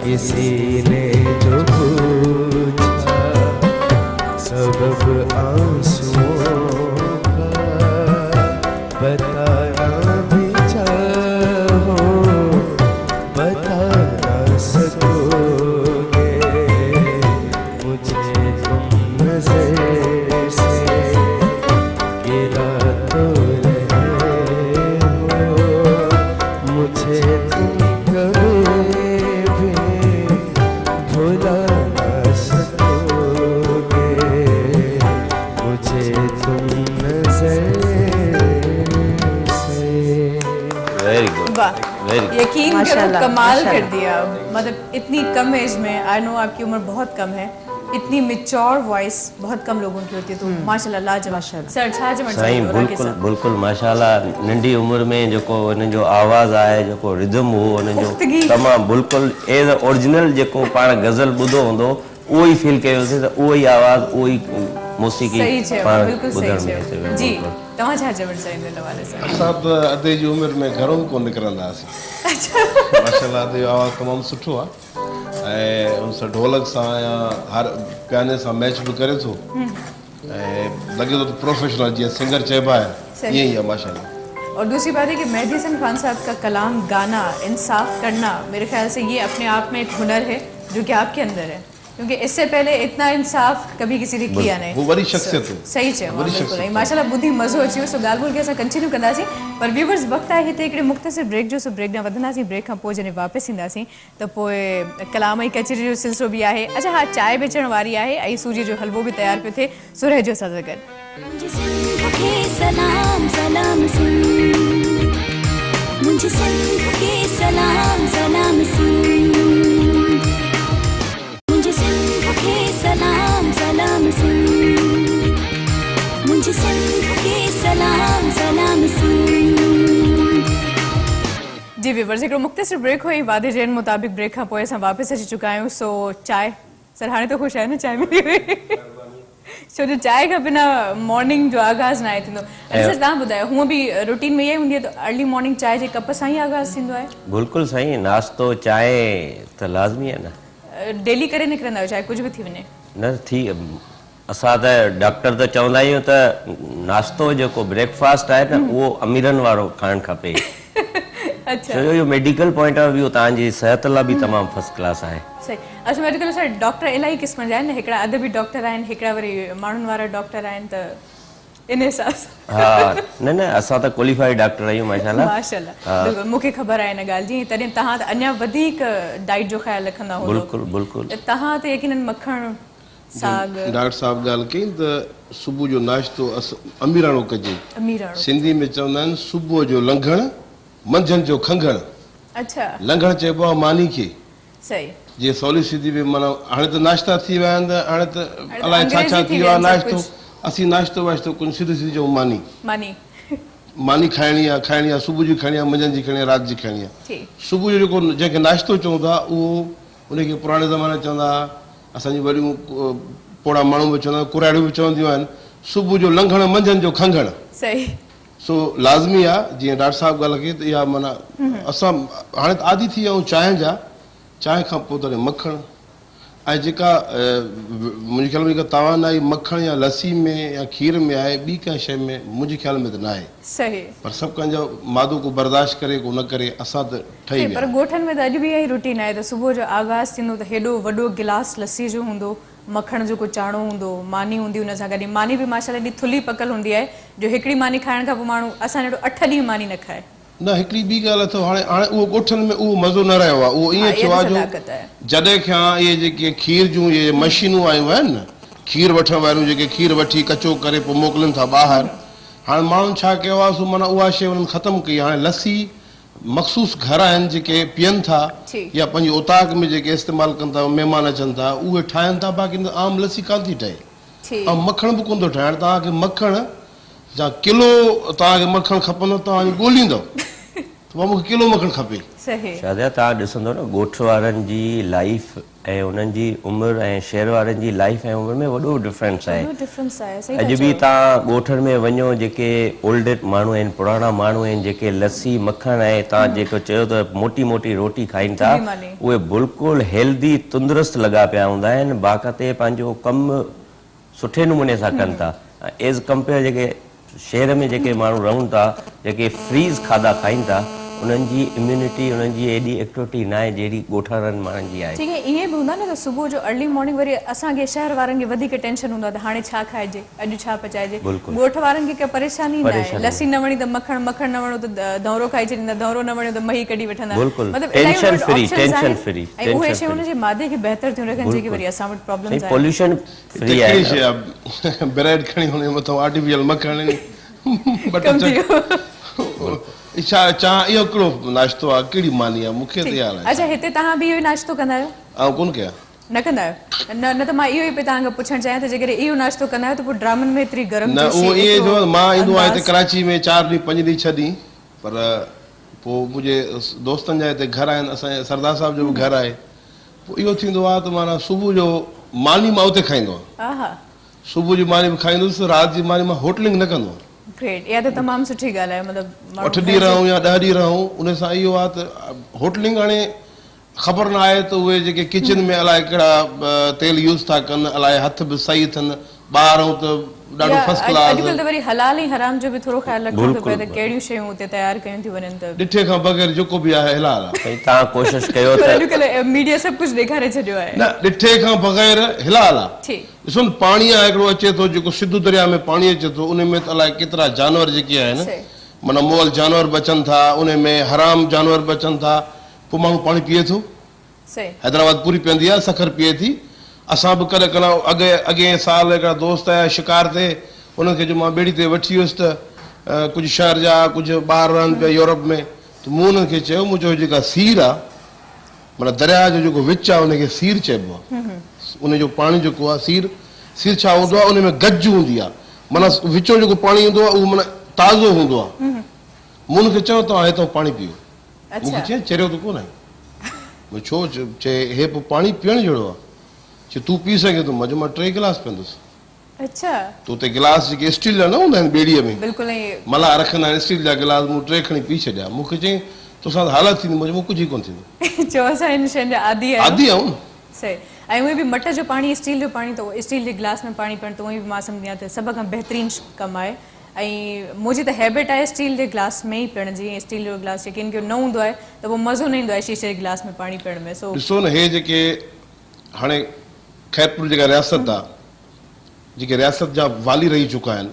किसी ने जो पूछा सबब आंसुओं का, बताना भी चाहो बता ना सकोगे। मुझे तुम नजर से गिरा तो रहे हो, मुझे तुम कभी भुला ना सकोगे। मुझे तुम नजर से। वेरी गुड, वाह, वेरी गुड। यकीन करो माशाल्लाह, कमाल कर माशाल्लाह। दिया। मतलब इतनी कम एज में, आई नो आपकी उम्र बहुत कम है, इतनी मिच्योर वॉइस बहुत कम लोगों की होती है, तो माशाल्लाह लाजवाब। सर छा जमण साईं चाहिए होला के बिल्कुलु साथ। बिल्कुलु माशाल्लाह, नंढी उमिरि में जेको हुन जो आवाज़ आहे, जेको रिदम हो हुन जो पुख़्तगी। तमामु बिल्कुलु एज़ ओरिजिनल जेको पाण गज़ल ॿुधो हूंदो उहो ई फील कयोसीं, त उहो ई आवाज़ उहो ई मौसीक़ी सही चयो, पाण बिल्कुलु ॿुधण सही में चयो। अचे। जी, तव्हां छा चवण चाहींदा इन हवाले सां? असां त अधे जी उमिरि में घरों कोन निकिरंदा हुआसीं। माशाल्लाह अधे जो आवाज़ु तमामु सुठो आहे ऐं उन सां ढोलक सां या हर गाने सां मैच बि करे थो ऐं लॻे थो त प्रोफेशनल जीअं सिंगर चइबा आहे ईअं ई आहे माशाल्लाह। और दूसरी बात है कि मेहदी हसन खान साहब का कलाम गाना, इंसाफ करना, मेरे ख्याल से ये अपने आप में एक हुनर है जो कि आपके अंदर है, क्योंकि इससे पहले इतना इंसाफ कभी किसी ने किया नहीं। वो वरी शख्सियत है। सही चयो, बिल्कुल माशाल्लाह ॿुधी मज़ो अची वियो। सो ॻाल्हि ॿोल खे असां कंटिन्यू कंदासीं, पर व्यूवर्स वक़्तु आहे हिते हिकिड़े मुख़्तसिर ब्रेक जो। सो ब्रेक ॾांहुं वधंदासीं। ब्रेक खां पोइ जॾहिं वापसि ईंदासीं त पोइ कलाम जी कचहरी जो सिलसिलो बि आहे। अच्छा हाँ, चांहि बि अचण वारी आहे ऐं सूजी जो हलवो बि तयारु पियो थिए। सो रहिजो असां सां गॾु। मुझे सिंध के सलाम सलाम सिंध, मुझे सिंध के सलाम सलाम सलाम सिंध मुझे सिंध के सलाम सलाम सिंध मुझे सिंध के सलाम सलाम सिंध जी व्यूवर्स हिकिड़ो मुख़्तसिर ब्रेक हुई वादे जे मुताबिक़ ब्रेक खां पोइ असां वापसि अची चुका आहियूं सो चांहि सर हाणे त ख़ुशि आहे न चांहि मिली हुई छो जो चांहि खां बिना मॉर्निंग जो आगाज़ न आहे थींदो सर तव्हां ॿुधायो हूअं बि रूटीन में इहा ई हूंदी आहे त अर्ली मॉर्निंग चांहि जे कप सां ई आगाज़ थींदो आहे बिल्कुलु साईं नाश्तो चांहि त लाज़मी आहे न डेली करे निकिरंदा आहियो चाहे कुझु बि थी वञे न थी असां त डॉक्टर त चवंदा आहियूं त नाश्तो जेको ब्रेकफास्ट आहे न उहो अमीरनि वारो खाइणु खपे अच्छा छो जो इहो मेडिकल पॉइंट ऑफ व्यू तव्हांजी सिहत लाइ बि तमामु फर्स्ट क्लास आहे सही अच्छा मेडिकल सर डॉक्टर इलाही क़िस्म जा आहिनि हिकिड़ा अदबी डॉक्टर आहिनि हिकिड़ा वरी माण्हुनि वारा डॉक्टर आहिनि त इन हिसाब सां हा न न असां त क्वालिफाइड डॉक्टर आहियूं माशाल्लाह माशाल्लाह बिल्कुलु मूंखे ख़बर आहे हिन ॻाल्हि जी तॾहिं तव्हां त अञा वधीक डाइट जो ख़्यालु रखंदा हूंदो बिल्कुलु बिल्कुलु त तव्हां त यकीनन मखण साग डॉक्टर साहब ॻाल्हि कई त सुबुह जो नाश्तो अमीराणो कजे अमीराणो सिंधी में चवंदा आहिनि सुबुह जो लंघण मंझंदि जो खंघण अच्छा लंघण चइबो आहे मानी खे सही जीअं सवली सिंधी में माना हाणे त नाश्ता थी विया आहिनि त हाणे त अलाए छा छा थी वियो आहे नाश्तो असीं नाश्तो वाश्तो कुझु सिधी सिधी चऊं मानी मानी मानी खाइणी आहे सुबुह जी खाइणी आहे मंझंदि जी खाइणी आहे राति जी खाइणी आहे ठीक सुबुह जो जेको जंहिंखे नाश्तो चऊं था उहो उनखे पुराणे ज़माने चवंदा हुआ असांजी वॾियूं पोड़ा माण्हू बि चवंदा कुराड़ियूं बि चवंदियूं आहिनि सुबुह जो लंघण मंझंदि जो खंघण सही सो लाज़मी आहे जीअं डॉक्टर साहब ॻाल्हि कई त इहा माना असां हाणे त आदी थी विया आहियूं चांहि जा चांहि खां पोइ त मखण ऐं जेका मुंहिंजे ख़्याल में जेका तवानाई मखण या लस्सी में या खीर में आहे ॿी कंहिं शइ में मुंहिंजे ख़्याल में त न आहे सही पर सभु कंहिंजो मादो को बर्दाश्त करे को न करे असां त ठही पर विया ॻोठनि में त अॼु बि इहा ई रूटीन आहे त सुबुह जो आगाज़ थींदो त हेॾो वॾो गिलास लस्सी जो हूंदो मखण जो को चाणो हूंदो मानी हूंदी हुन सां गॾु मानी बि माशाल्लाह एॾी थुली पकल हूंदी आहे जो हिकिड़ी मानी खाइण खां पोइ माण्हू असां जहिड़ो 8 ॾींहं मानी न खाए न हिकिड़ी ॿी ॻाल्हि अथव हाणे हाणे उहो ॻोठनि में उहो मज़ो न रहियो आहे उहो ईअं थियो आहे जो जॾहिं खां इहे जेके खीर जूं इहे मशीनूं आयूं आहिनि न खीर वठण वारियूं जेके खीर वठी कचो करे पोइ मोकिलनि था ॿाहिरि हाणे माण्हुनि छा कयो आहे सो माना उहा शइ उन्हनि ख़तमु कई हाणे लस्सी मख़सूस घर आहिनि जेके पीअनि था या पंहिंजी उताक में जेके इस्तेमालु कनि था महिमान अचनि था उहे ठाहिनि था बाक़ी आम लस्सी कान थी ठहे ऐं मखण बि कोन थो ठहे हाणे तव्हांखे मखण जा किलो तव्हांखे मखण खपंदो तव्हां ॻोल्हींदव त मूंखे किलो मखण खपे शादिया तव्हां ॾिसंदो न ॻोठ वारनि जी लाइफ ऐं उन्हनि जी उमिरि ऐं शहर वारनि जी लाइफ ऐं उमिरि में वॾो डिफरेंस आहे अॼु बि तव्हां ॻोठनि में वञो जेके ओल्ड माण्हू आहिनि पुराणा माण्हू आहिनि जेके लस्सी मखण ऐं तव्हां जेको चयो त मोटी मोटी रोटी खाइनि था उहे बिल्कुलु हेल्दी तंदुरुस्त लॻा पिया हूंदा आहिनि बाक़ाते पंहिंजो कमु सुठे नमूने सां कनि था एज़ कंपेयर जेके शहर में जेके माण्हू रहनि था जेके फ्रीज़ खाधा खाइनि था उन्हनि जी इम्यूनिटी उन्हनि जी एॾी एक्टिविटी न आहे जहिड़ी ॻोठ वारनि माण्हुनि जी आहे ठीक है ईअं बि हूंदा न त सुबुह जो अर्ली मॉर्निंग वरी असांखे शहर वारनि खे वधीक टेंशन हूंदो आहे त हाणे छा खाइजे अॼु छा पचाइजे ॻोठ वारनि खे का परेशानी न आहे लस्सी न वणी त मखण मखण न वणो त दौरो खाई छॾींदा दौरो न वणियो त मही कढी वठंदा ऐं उहे शयूं हुनजे मादे खे बहितर थियूं रखनि जेके वरी असां वटि प्रॉब्लम्स आहे पॉल्यूशन फ्री आहे ब्रेड खणी हुन मथां आर्टिफिशियल मखण छा इहो कहिड़ो नाश्तो आहे कहिड़ी मानी आहे मूंखे त यार अच्छा हिते तव्हां बि इहो ई नाश्तो कंदा आहियो ऐं कोन कयां न कंदा आहियो न त मां इहो ई पे तव्हांखां पुछणु चाहियां त जेकॾहिं इहो नाश्तो कंदा आहियो त पोइ ड्रामनि में एतिरी गरम न उहो ईअं जो मां ईंदो आहियां हिते कराची में 4 ॾींहं 5 ॾींहं 6 ॾींहं पर पोइ मुंहिंजे दोस्तनि जा हिते घर आहिनि असांजे सरदार साहिब जो बि घर आहे पोइ इहो थींदो आहे त माना सुबुह जो मानी मां उते खाईंदो आहियां सुबुह जी मानी बि खाईंदुसि राति जी मानी मां होटलिंग न कंदो आहियां ग्रेट इहा त तमामु सुठी ॻाल्हि आहे मतिलबु 8 ॾींहं रहूं या 10 ॾींहं रहूं उन सां इहो आहे त होटलिंग हाणे ख़बर न आहे त उहे जेके किचन में अलाए कहिड़ा तेल यूज़ था कनि अलाए हथ बि सही अथनि ॿाहिरां त ॾाढो फर्स्ट क्लास अॼुकल्ह त वरी हलाल ऐं हराम जो बि थोरो ख़्यालु रखणो थो पए त कहिड़ियूं शयूं उते तयारु कयूं थियूं वञनि त ॾिठे खां बग़ैर जेको बि आहे हलाल आहे तव्हां कोशिशि कयो पर अॼुकल्ह मीडिया सभु कुझु ॾेखारे छॾियो आहे न ॾिठे खां बग़ैर हलाल आहे ॾिसो न पाणी आहे हिकिड़ो अचे थो जेको सिंधु दरिया में पाणी अचे थो उन में त अलाए केतिरा जानवर जेके आहिनि माना मोल जानवर बचनि था उन में हराम जानवर बचनि था पोइ माण्हू पाणी पीए थो हैदराबाद पूरी पीअंदी आहे सखर पीए थी असां बि कॾहिं कॾहिं अॻे साल हिकिड़ा दोस्त आया शिकार ते उन्हनि खे जो मां ॿेड़ी ते वठी वियुसि त कुझु शहर जा कुझु ॿार रहनि पिया यूरोप में त मूं हुननि खे चयो मुंहिंजो जेका सीर आहे माना दरिया जो जेको विच आहे उनखे सीर चइबो आहे उनजो पाणी जेको आहे सीर छा हूंदो आहे उन में गज हूंदी आहे माना विचो जेको पाणी हूंदो आहे उहो माना ताज़ो हूंदो आहे मूं हुनखे चयो तव्हां हितां पाणी पीओ मूंखे चई चरियो त कोन आहे छो चए हे पोइ पाणी पीअण जहिड़ो आहे चए तूं पी सघे थो मां 3 गिलास पीअंदुसि अच्छा तो उते गिलास जेके स्टील जा न हूंदा आहिनि ॿेड़ीअ में बिल्कुलु मला रखंदा आहिनि स्टील जा गिलास मूं 3 खणी पी छॾिया मूंखे चई तोसां हालत थींदी मूं कुझु ई कोन थींदो चओ असां हिन शयुनि जा आदी आहियूं सही ऐं उहे बि मट जो पाणी स्टील जो पाणी त स्टील जे गिलास में पाणी पीअण त उहे बि मां सम्झी आहियां त सभ खां बहितरीनु कमु आहे ऐं मुंहिंजी त हैबिट आहे स्टील जे गिलास में ई पीअण जी स्टील जो गिलास जेके इनखे न हूंदो आहे त पोइ मज़ो न ईंदो आहे शीशे जे गिलास में पाणी पीअण में सो ॾिसो न हे जेके हाणे ख़ैरपुर जेका रियासत आहे जेके रियासत जा वाली रही चुका आहिनि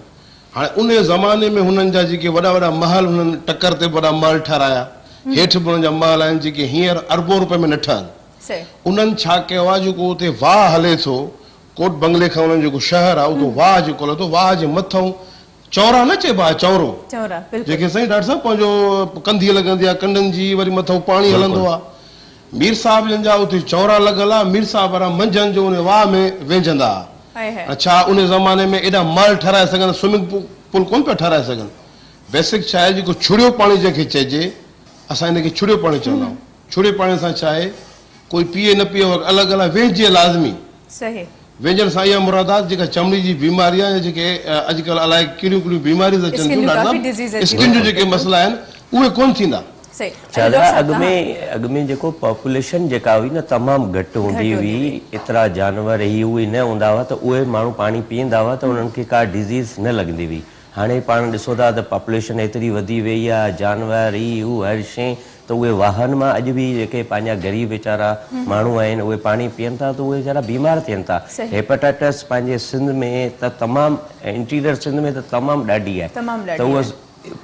हाणे उन ज़माने में हुननि जा जेके वॾा वॾा महल हुननि टकर ते वॾा महल ठाराया हेठि बि हुननि जा महल आहिनि जेके हींअर अरबों रुपए में न ठहनि उन्हनि छा कयो आहे जेको उते वाह हले थो कोट बंगले खां उन्हनि जेको शहर आहे उतो वाह जेको हले थो वाह जे मथां चौरा न चइबो आहे चौरो जेके साईं डॉक्टर साहिब पंहिंजो कंधी लॻंदी आहे कंडनि जी वरी मथां पाणी हलंदो आहे मीर साहिब जन जा उते चौरा लॻल आहे मीर साहिब वारा मंझंदि जो उन वाह में वेझंदा अच्छा उन ज़माने में एॾा महल ठाराए सघनि स्विमिंग पूल कोन पिया ठाराए सघनि बेसिक छा आहे जेको छुड़ियो पाणी जंहिंखे चइजे असां हिनखे छुड़ियो पाणी चवंदा आहियूं छुड़ियो पाणी सां छा आहे कोई पीए न पीए अलॻि अलॻि वेझे लाज़मी वेझण सां इहा मुराद आहे जेका चमड़ी जी बीमारी आहे जेके अॼुकल्ह अलाए कहिड़ियूं कहिड़ियूं बीमारियूं अचनि थियूं स्किन जो जेके मसइला आहिनि उहे कोन थींदा अॻु में जेको पॉपुलेशन जेका हुई न तमामु घटि हूंदी हुई एतिरा जानवर ही उहे न हूंदा हुआ त उहे माण्हू पाणी पीअंदा हुआ त उन्हनि खे का डिज़ीज़ न लॻंदी हुई हाणे पाण ॾिसो था त पॉपुलेशन एतिरी वधी वई आहे जानवर ही हू हर शइ त उहे वाहन मां अॼु बि जेके पंहिंजा ग़रीब वीचारा माण्हू आहिनि उहे पाणी पीअनि था त उहे वीचारा बीमार थियनि था हेपेटाइटिस पंहिंजे सिंध में त तमामु इंटीरियर सिंध में त तमामु ॾाढी आहे त उहा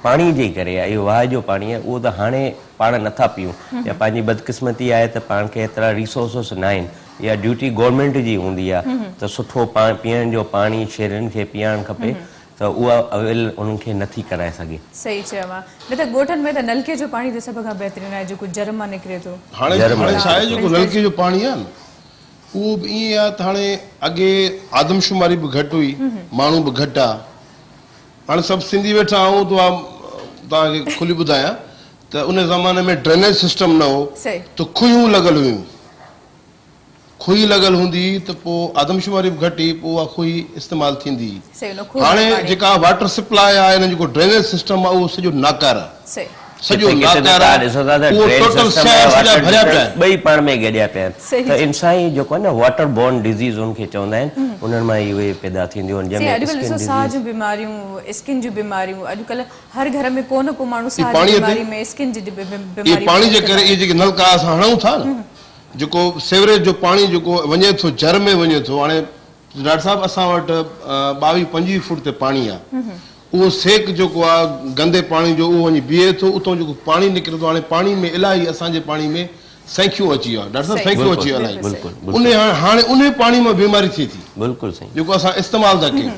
पाणी जे करे आहे इहो वाह जो पाणी आहे उहो त हाणे पाण नथा पियूं या पंहिंजी बदकिस्मती आहे त पाण खे एतिरा रिसोर्सिस न आहिनि या ड्यूटी गवर्नमेंट जी हूंदी आहे त सुठो पीअण जो पाणी शहरनि खे पीअणु खपे त उहा अवेल उन्हनि खे नथी कराए सघे सही चयो मां न त ॻोठनि में त नलके जो पाणी त सभ खां बहितरीनु आहे जेको जर मां निकिरे थो हाणे छा आहे जेको नलके जो पाणी आहे न उहो बि ईअं आहे त हाणे अॻे आदमशुमारी बि घटि हुई माण्हू बि घटि आहे हाणे सभु सिंधी वेठा आहियूं त तव्हांखे खुली ॿुधायां त उन ज़माने में ड्रेनेज सिस्टम न हो त खुयूं लॻल हुयूं खुई लॻल हूंदी त पोइ आदमशुमारी बि घटि पोइ उहा खुई इस्तेमालु थींदी हाणे जेका वाटर सप्लाई आहे हिन जेको ड्रेनेज सिस्टम आहे उहो सॼो नाकार आहे सॼो नाकार आहे ॿई पाण में गॾिया पिया आहिनि त इंसान जेको आहे न वाटर बॉर्न डिज़ीज़ उनखे चवंदा आहिनि उन्हनि मां उहे पैदा थींदियूं आहिनि अॼुकल्ह साह जूं बीमारियूं स्किन जूं बीमारियूं अॼुकल्ह हर घर में को न को माण्हू साह जी बीमारी में स्किन जी बीमारी पाणी जे करे इहे जेके नलका असां हणूं था न जेको सेवरेज जो पाणी जेको वञे थो जर में वञे थो हाणे डॉक्टर साहिब असां वटि 22-25 फुट ते पाणी आहे उहो सेक जेको आहे गंदे पाणी जो उहो वञी बीहे थो उतां जेको पाणी निकिरे थो हाणे पाणी में इलाही असांजे पाणी में सैंखियूं अची वियो आहे डॉक्टर साहिब सैंखियूं अची वियो इलाही हाणे उन पाणी मां बीमारी थिए थी बिल्कुलु सही जेको असां इस्तेमालु था कयूं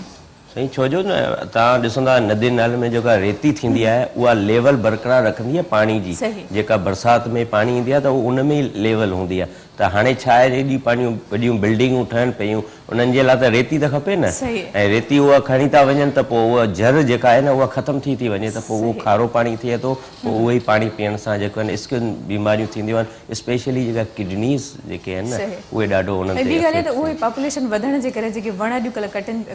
सही छो जो न तव्हां ॾिसंदा नदी नाले में जेका रेती थींदी आहे उहा लेवल बरक़रार रखंदी आहे पाणी जी जेका बरसाति में पाणी ईंदी आहे त उन में ई लेवल हूंदी आहे त हाणे छा आहे एॾी पंहिंजूं वॾियूं बिल्डिंगूं ठहनि पियूं उन्हनि जे लाइ त रेती त खपे न ऐं रेती उहा खणी था वञनि त पोइ उहा जर जेका आहे न उहा ख़तमु थी वञे त पोइ उहो खारो पाणी थिए थो पोइ उहो ई पाणी पीअण सां जेको आहिनि स्किन बीमारियूं थींदियूं आहिनि स्पेशली जेका किडनीज़ जेके आहिनि न उहे ॾाढो उन्हनि ते ॻाल्हि आहे त उहे पॉपुलेशन वधण जे करे जेके वण अॼुकल्ह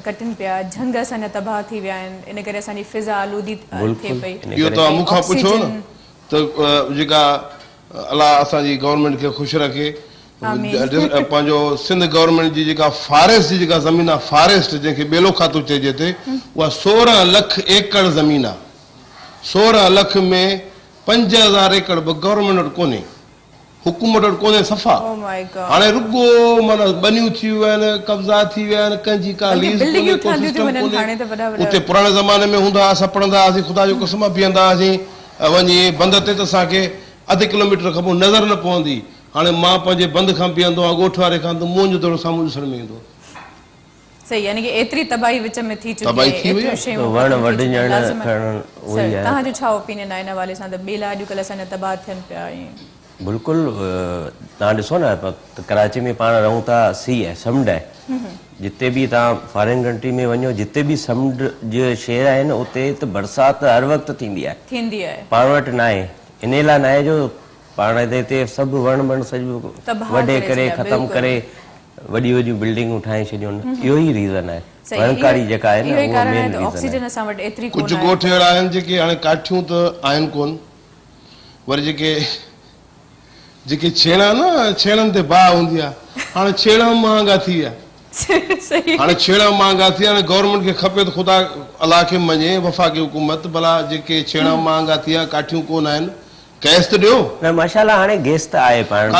कटनि पिया झंग असांजा तबाह थी विया आहिनि इन करे असांजी फिज़ा आलूदी थिए पई इहो तव्हां मूंखां पुछो न त जेका अलाह असांजी गवर्नमेंट खे ख़ुशि रखे पंहिंजो सिंध गवर्नमेंट जी जेका फॉरेस्ट जी जेका ज़मीन आहे फॉरेस्ट जंहिंखे ॿेलो खातो चइजे थो उहा 16 लख एकड़ ज़मीन आहे 16 लख में 5000 एकड़ बि गवर्नमेंट वटि कोन्हे हुकूमत वटि कोन्हे सफ़ा हाणे रुगो माना बनियूं थी वियूं आहिनि कब्ज़ा थी विया आहिनि कंहिंजी का लीज उते पुराणे ज़माने में हूंदा असां पढ़ंदा हुआसीं ख़ुदा जो कसम बीहंदा हुआसीं वञी बंद ते त असांखे अधु किलोमीटर खां पोइ नज़र न पवंदी हाणे मां पंहिंजे बंद खां बीहंदो आहियां ॻोठ वारे खां त मुंहिंजो दौरो साम्हूं ॾिसण में ईंदो सही, यानी कि एतिरी तबाही विच में थी चुकी तबाही थी वई है, तो वण वढिजण करणु उहो ई आहे। तव्हांजो छा ओपिनियन आहे इन हवाले सां त ॿेला अॼुकल्ह असांजा तबाह थियनि पिया ऐं बिल्कुलु तव्हां ॾिसो न कराची में पाण रहूं था, सी आहे, समुंड आहे, जिते बि तव्हां फॉरेन कंट्री में वञो, जिते बि समुंड जो शहर आहिनि उते त बरसाति हर वक़्तु थींदी आहे, पाण वटि न आहे। इन लाइ न आहे जो पाण हिते सभु वण सॼो वढे करे ख़तमु करे वॾी वॾियूं बिल्डिंगूं ठाहे छॾियूं, इहो ई रीज़न आहे। वणकारी जेका आहे न उहो मेन रीज़न आहे। कुझु ॻोठ अहिड़ा आहिनि जेके हाणे काठियूं त आहिनि कोन, वरी जेके छेणा न छेणनि ते बाहि हूंदी आहे, हाणे छेणा महांगा थी विया, हाणे छेणा महांगा थी विया। हाणे गवर्नमेंट खे खपे त ख़ुदा अलाह खे मञे, वफ़ाक़ी हुकूमत, भला जेके छेणा महांगा थी विया, काठियूं कोन आहिनि, गैस त ॾियो न। माशाल्लाह हाणे गैस त आहे पाण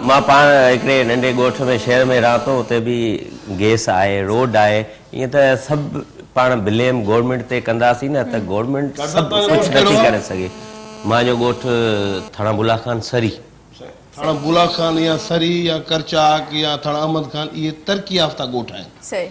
मां पाण हिकिड़े नंढे ॻोठ में शहर में रहां थो, उते बि गैस आहे, रोड आहे, ईअं त सभु पाण ब्लेम गवर्नमेंट ते कंदासीं न त गवर्नमेंट सभु कुझु नथी करे सघे। मुंहिंजो ॻोठ थाणा बुला खान सरी, थाणा बुला खान या सरी या करचाक या थाणा अहमद खान, इहे तरक़ी याफ़्ता ॻोठ आहिनि,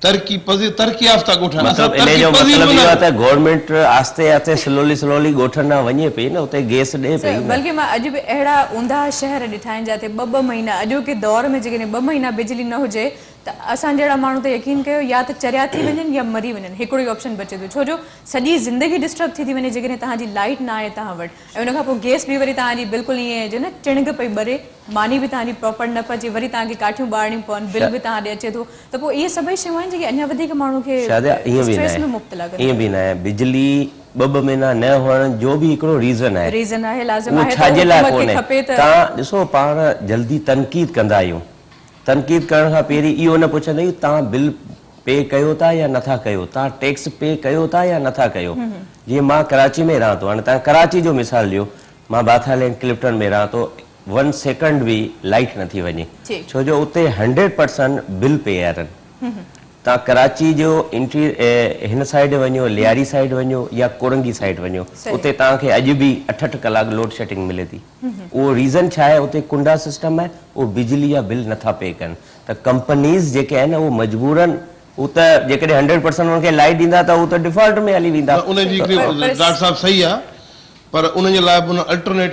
तरक़ी याफ़्ता ॻोठ आहिनि। मतलब इन जो मतलब इहो आहे त गवर्नमेंट आस्ते आस्ते स्लोली ॻोठनि ॾांहुं वञे पई न, उते गैस ॾे पई। बल्कि मां अॼु बि अहिड़ा ऊंधा शहर ॾिठा आहिनि जिते 2-2 महीना, अॼोके दौर में जेकॾहिं 2 महीना बिजली न हुजे त असां जहिड़ा माण्हू त यकीन कयो या त चरिया थी वञनि या मरी वञनि, हिकिड़ो ई ऑप्शन बचे थो, छो जो सॼी ज़िंदगी डिस्टर्ब थी वञे जेकॾहिं तव्हांजी लाइट न आहे तव्हां वटि, ऐं उनखां पोइ गैस बि वरी तव्हांजी बिल्कुलु ईअं जो न टिणग पई ॿरे, मानी बि तव्हांजी प्रॉपर न पचे, वरी तव्हांखे काठियूं ॿारणियूं पवनि, बिल बि तव्हां ॾे अचे थो, त पोइ इहे सभई शयूं आहिनि जेके अञा वधीक माण्हू खे स्ट्रेस में मुब्तला कनि। ईअं बि न आहे, बिजली 2-2 महीना न हुअण जो बि हिकिड़ो रीज़न आहे, लाज़िम आहे, छाजे लाइ कोन्हे। तव्हां ॾिसो पाण जल्दी तनक़ीद कंदा आहियूं, तनक़ीद करण खां पहिरीं इहो न पुछंदा आहियूं तव्हां बिल पे कयो था या नथा कयो, तव्हां टैक्स पे कयो था या नथा कयो। जीअं मां कराची में रहां थो, हाणे तव्हां कराची जो मिसाल ॾियो, मां बाथा लेन क्लिफ्टन में रहां थो, 1 सेकंड बि लाइट नथी वञे, छो जो उते 100% बिल पे आहिनि। तव्हां कराची जो हिन साइड वञो, लियारी साइड वञो या कोरंगी साइड वञो, उते तव्हांखे अॼु बि 8-8 कलाक लोड शेडिंग मिले थी। उहो रीज़न छा आहे, उते कुंडा सिस्टम आहे, उहो बिजली जा बिल नथा पे कनि, त कंपनीज़ जेके आहिनि उहो मजबूरन, उहो त जेकॾहिं 100% उनखे लाइट ॾींदा त उहो त डिफॉल्ट में हली वेंदा। उनजी डॉक्टर साहब सही आहे, पर उनजे लाइ बि उन अल्टरनेट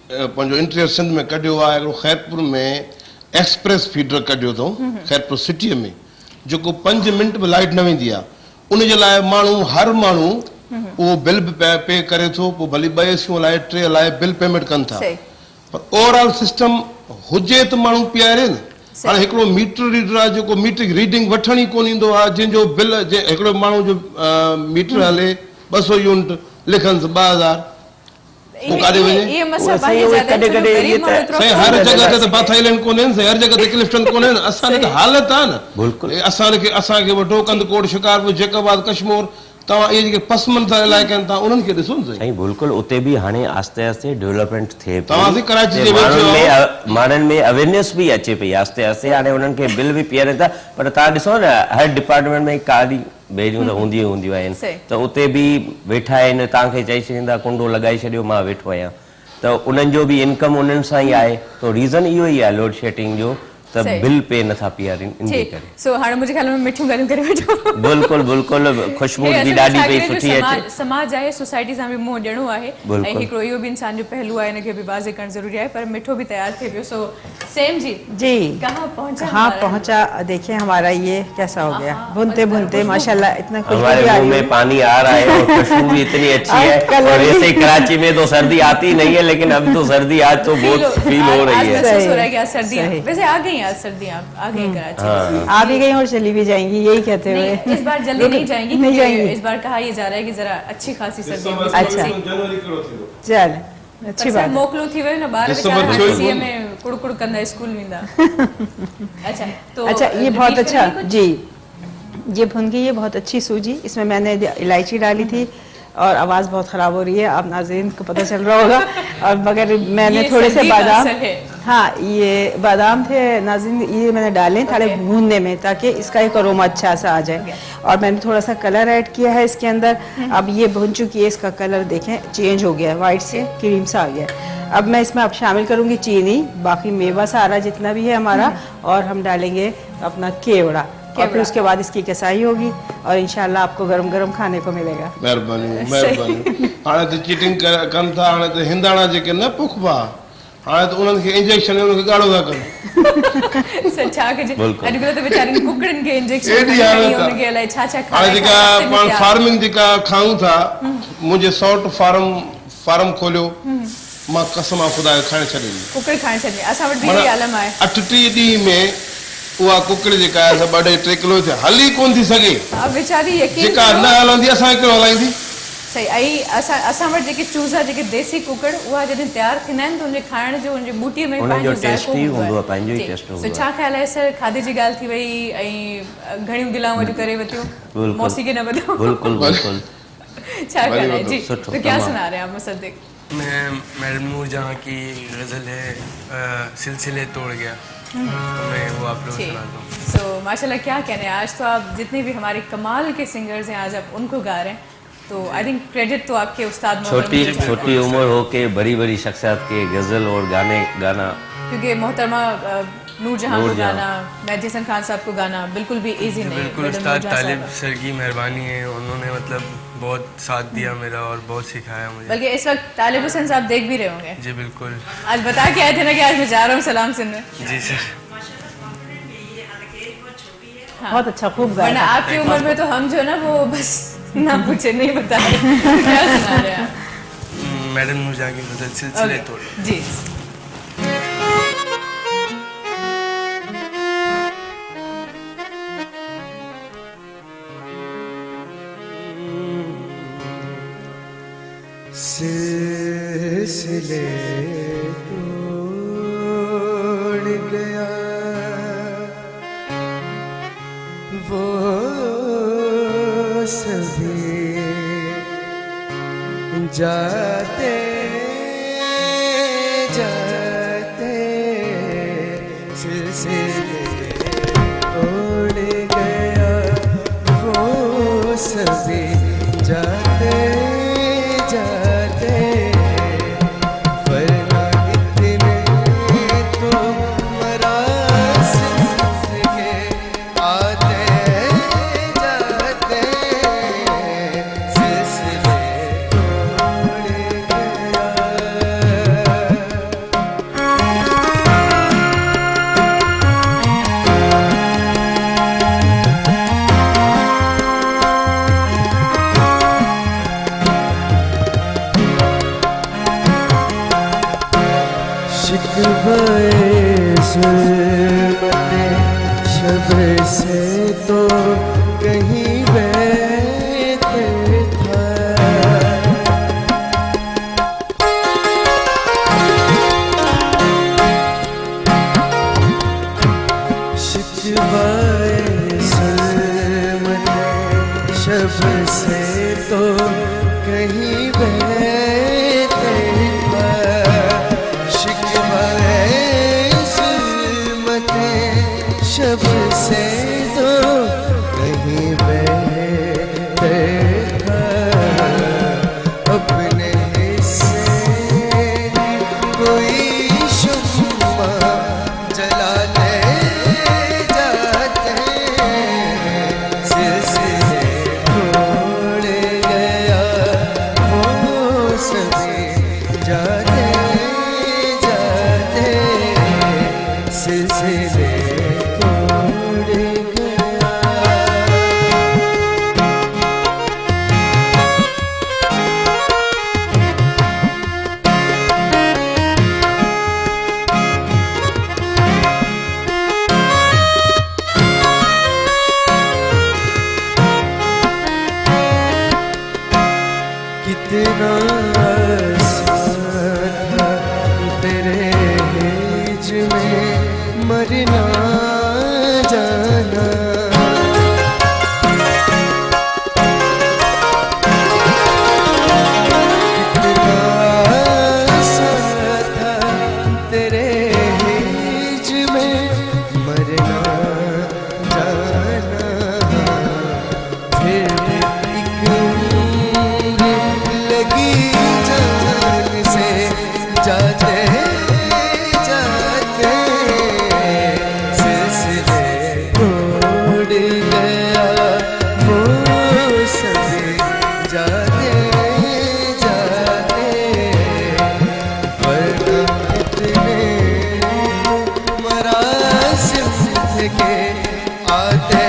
पंहिंजो इंटीरियर सिंध में कढियो आहे, हिकिड़ो खैरपुर में एक्सप्रेस फीडर कढियो अथऊं, खैरपुर सिटीअ में, जेको 5 मिंट बि लाइट न वेंदी आहे, उनजे लाइ माण्हू हर माण्हू उहो बिल बि पे करे थो, पोइ भली 2 एसियूं लाइ 3 लाइ बिल पेमेंट कनि था, पर ओवरऑल सिस्टम हुजे त माण्हू पीआरे न। हाणे हिकिड़ो मीटर रीडर आहे जेको मीटर रीडिंग वठण ई कोन ईंदो आहे, जंहिंजो बिल हिकिड़ो माण्हू जो मीटर हले 200 यूनिट लिखनि 2000, पोइ काॾे वञे? हर जॻह ते त बाथा आइलैंड कोन्हे, हर जॻह ते क्लिफ्टन कोन्हे, असांजे त हालत आहे न। असांखे वठो कंदकोट, शिकारपुर, जैकबाद, कश्मीर, तव्हां इहे जेके पसमंज़र इलाइक़ा आहिनि तव्हां उन्हनि खे ॾिसो न साईं। बिल्कुलु उते बि हाणे आस्ते आस्ते डेवलपमेंट थिए पई, तव्हां कराची जे माण्हुनि में अवेयरनेस बि अचे पई आस्ते आस्ते, हाणे उन्हनि खे बिल बि पीआरे था। पर तव्हां ॾिसो न हर डिपार्टमेंट में कारी बेरियूं त हूंदियूं आहिनि, त उते बि वेठा आहिनि, तव्हांखे चई छॾींदा कुंडो लॻाए छॾियो मां वेठो आहियां, त उन्हनि जो बि इनकम उन्हनि सां ई आहे, त रीज़न इहो ई आहे लोड शेडिंग जो, त बिल पे नथा पीआरनि इनजे करे। सो हाणे मुंहिंजे ख्याल में मिठियूं ॻाल्हियूं करे वठो। बिल्कुलु ख़ुशबू बि ॾाढी पई सुठी अचे। समाज आहे, सोसाइटी सां बि मुंहुं ॾियणो आहे, ऐं हिकिड़ो इहो बि इंसान जो पहलू आहे, इनखे बि वाज़े करणु ज़रूरी आहे, पर मिठो बि तैयार थी वियो। सो सेम जी कहाँ पहुंचा, देखिए हमारा ये कैसा हो गया, भुनते भुनते माशाल्लाह इतना हमारे मुंह में पानी आ रहा है और खुशबू भी इतनी अच्छी है। और वैसे कराची में तो सर्दी आती नहीं है, लेकिन अब तो सर्दी आज तो बहुत फील हो रही है। सर्दियाँ वैसे आ गई, आज सर्दियाँ आ गई कराची, आ भी गई और चली भी जाएंगी, यही कहते हुए इस बार जल्दी नहीं जाएंगी, इस बार कहा यह जा रहा है कि जरा अच्छी खासी सर्दी। अच्छा चल अच्छी बात, मोकलू थी वयो न, बार बेचारा सीए में कुड़ कंदा स्कूल वेंदा। अच्छा तो अच्छा ये बहुत अच्छा जी, ये भुन गई, ये बहुत अच्छी सूजी, इसमें मैंने इलायची डाली थी और आवाज़ बहुत ख़राब हो रही है, आप नाज़रीन को पता चल रहा होगा, और मगर मैंने थोड़े से बादाम, हाँ ये बादाम थे नाज़रीन, ये मैंने डाले थोड़े भूनने में ताकि इसका एक अरोमा अच्छा सा आ जाए, और मैंने थोड़ा सा कलर ऐड किया है इसके अंदर। अब ये भुन चुकी है, इसका कलर देखें चेंज हो गया है, वाइट से क्रीम सा आ गया। अब मैं इसमें अब शामिल करूंगी चीनी, बाकी मेवा सारा जितना भी है हमारा, और हम डालेंगे अपना केवड़ा, और फिर उसके बाद इसकी कसाई होगी और इंशाल्लाह आपको गरम गरम खाने को मिलेगा। मेहरबानी मेहरबानी। हाणे तो चीटिंग कनि था, हाणे तो हिंदाणा जेके न पुखबा, हाणे तो उन्हनि खे इंजेक्शन उनखे ॻाढ़ो था कनि। सर छा कजे अॼुकल्ह त वीचारनि कुकड़नि खे इंजेक्शन एॾी हालत आहे। उनखे अलाए छा छा हाणे जेका पाण फार्मिंग जेका खाऊं था, मुंहिंजे सौट फार्म खोलियो, मां कसम आहे ख़ुदा जो खाइण छॾी कुकड़ खाइण छॾी। असां वटि बि आलम आहे। 38 ॾींहं में उहा कुकड़ जेका आहे 2.5 किलो थिए, हली कोन थी सघे। वीचारी यकीन जेका न हलंदी असां कहिड़ो हलाईंदी। सही। ऐं असां वटि जेके चूज़ा जेके देसी कुकड़ उहा जॾहिं तयारु थींदा आहिनि त उनजे खाइण जो उनजे बूटीअ में उनजो टेस्ट ई हूंदो आहे, पंहिंजो ई टेस्ट हूंदो आहे। छा ख्याल आहे सर, खाधे जी ॻाल्हि थी वई ऐं घणियूं गिलाऊं अॼु करे वरितियूं, मौसी खे न ॿुधो। बिल्कुलु बिल्कुल। छा ख्याल है जी? तो क्या सुना रहे हैं आप मुसद्दिक? मैं मैडम नूरजहां की गज़ल है सिलसिले तोड़ गया, मैं वो आप लोगों को सुनाता हूँ। सो माशाल्लाह, क्या कहने हैं, आज तो आप जितने भी हमारे कमाल के सिंगर्स हैं आज आप उनको गा रहे हैं, तो आई थिंक क्रेडिट तो आपके उस्ताद छोटी उम्र हो के बड़ी बड़ी शख्सियत के गज़ल और गाने गाना, क्योंकि मोहतरमा नूरजहां को गाना, मेहदी हसन खान साहब को गाना बिल्कुल भी इजी नहीं। बिल्कुल उस्ताद तालिब सर की मेहरबानी है, उन्होंने मतलब बहुत साथ दिया मेरा और बहुत सिखाया मुझे। बल्कि इस वक्त तालिब हुसैन साहब देख भी रहे होंगे। जी बिल्कुल। आज बता के आए थे ना कि आज मैं जा रहा हूँ सलाम सुनने। जी सर। बहुत अच्छा, खूब गाया। वरना आपकी उम्र में तो हम जो ना वो बस ना पूछे नहीं बता रहे। क्या सुना रहे हैं आप? मैडम नूरजहां की गज़ल सिलसिले तोड़ जी। सिलसिले तोड़ गया वो सभी जाते जाते, सिलसिले तोड़ गया वो सभी जाते जाते, वरना इतने तो मरासिम के आते जाते, सिलसिले तोड़ गया। शिकवाए ज़ुल्मते शब से तो कहीं बेहतर था, शिकवाए ज़ुल्मते शब से तो कहीं बेहतर था, शब से तो कहीं बेहतर था, अपने हिस्से कोई शुम्मा जलाते जाते, सिलसिले तोड़ गया वो सभी जाते जाते, सिलसिले कितना आसान था तेरे हिज में मरना जाना, कितना आसान था तेरे हिज में मरना जाना, फिर एक लगी जान से जा जाते जाते सिलसिले तोड़ गया वो सभी जाते जाते वरना इतने मरासिम थे के आते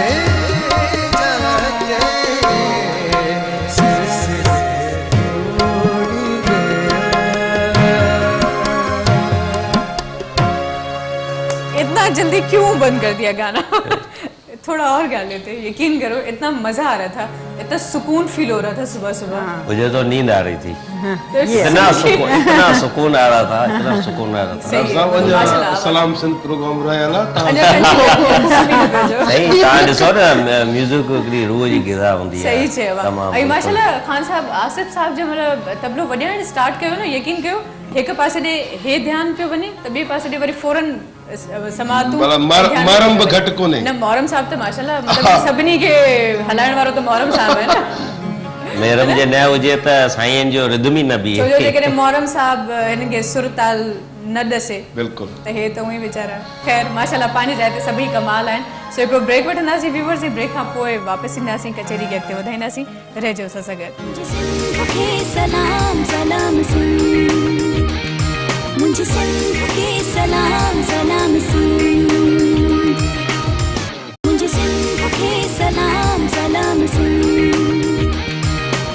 जाते सिलसिले तोड़ गया। इतना जल्दी क्यों बंद कर दिया गाना? थोड़ा और गा लेते, यकीन करो इतना मजा आ रहा था, इतना सुकून फील हो रहा था सुबह सुबह। मुझे तो नींद आ रही थी, तो इतना सुकून आ रहा था, इतना सुकून आ रहा था। सही है, साहब माशाल्लाह। सलाम सिंध प्रोग्राम रहियल आहे अञा कंटिन्यू कजो। नहीं, तव्हां ॾिसो न म्यूज़िक हिकिड़ी रूह जी ग़िज़ा हूंदी आहे। सही चयो तमामु आहे। ऐं माशाल्लाह ख़ान साहब आसिफ साहब जो मतलब तबलो वॼाइण स्टार्ट कयो न, यकीन कयो हिकु पासे ॾे हे ध्यानु पियो वञे त ॿिए पासे ॾे वरी फौरन समातूं भला मरम बि घटि कोन्हे। न मोहरम साहब त माशाल्लाह मतलब सभिनी खे हलाइण वारो त मोहरम साहब आहे न। मेरम जे न हुजे त साईं जो रिदम ई न बीहे। छो जो जेकॾहिं मोहरम साहब हिन खे सुर ताल न ॾसे बिल्कुलु त हे त उहे वीचारा ख़ैर माशाल्लाह पंहिंजी जाइ ते सभई कमाल आहिनि। सो हिकिड़ो ब्रेक वठंदासीं व्यूअर्स, जी ब्रेक खां पोइ वापसि ईंदासीं, कचहरी खे अॻिते वधाईंदासीं। रहिजो असां सां गॾु। मुझे सिंध के सलाम सलाम सुन, मुझे सिंध के सलाम सलाम सुन, मुझे सिंध के सलाम सलाम सुन,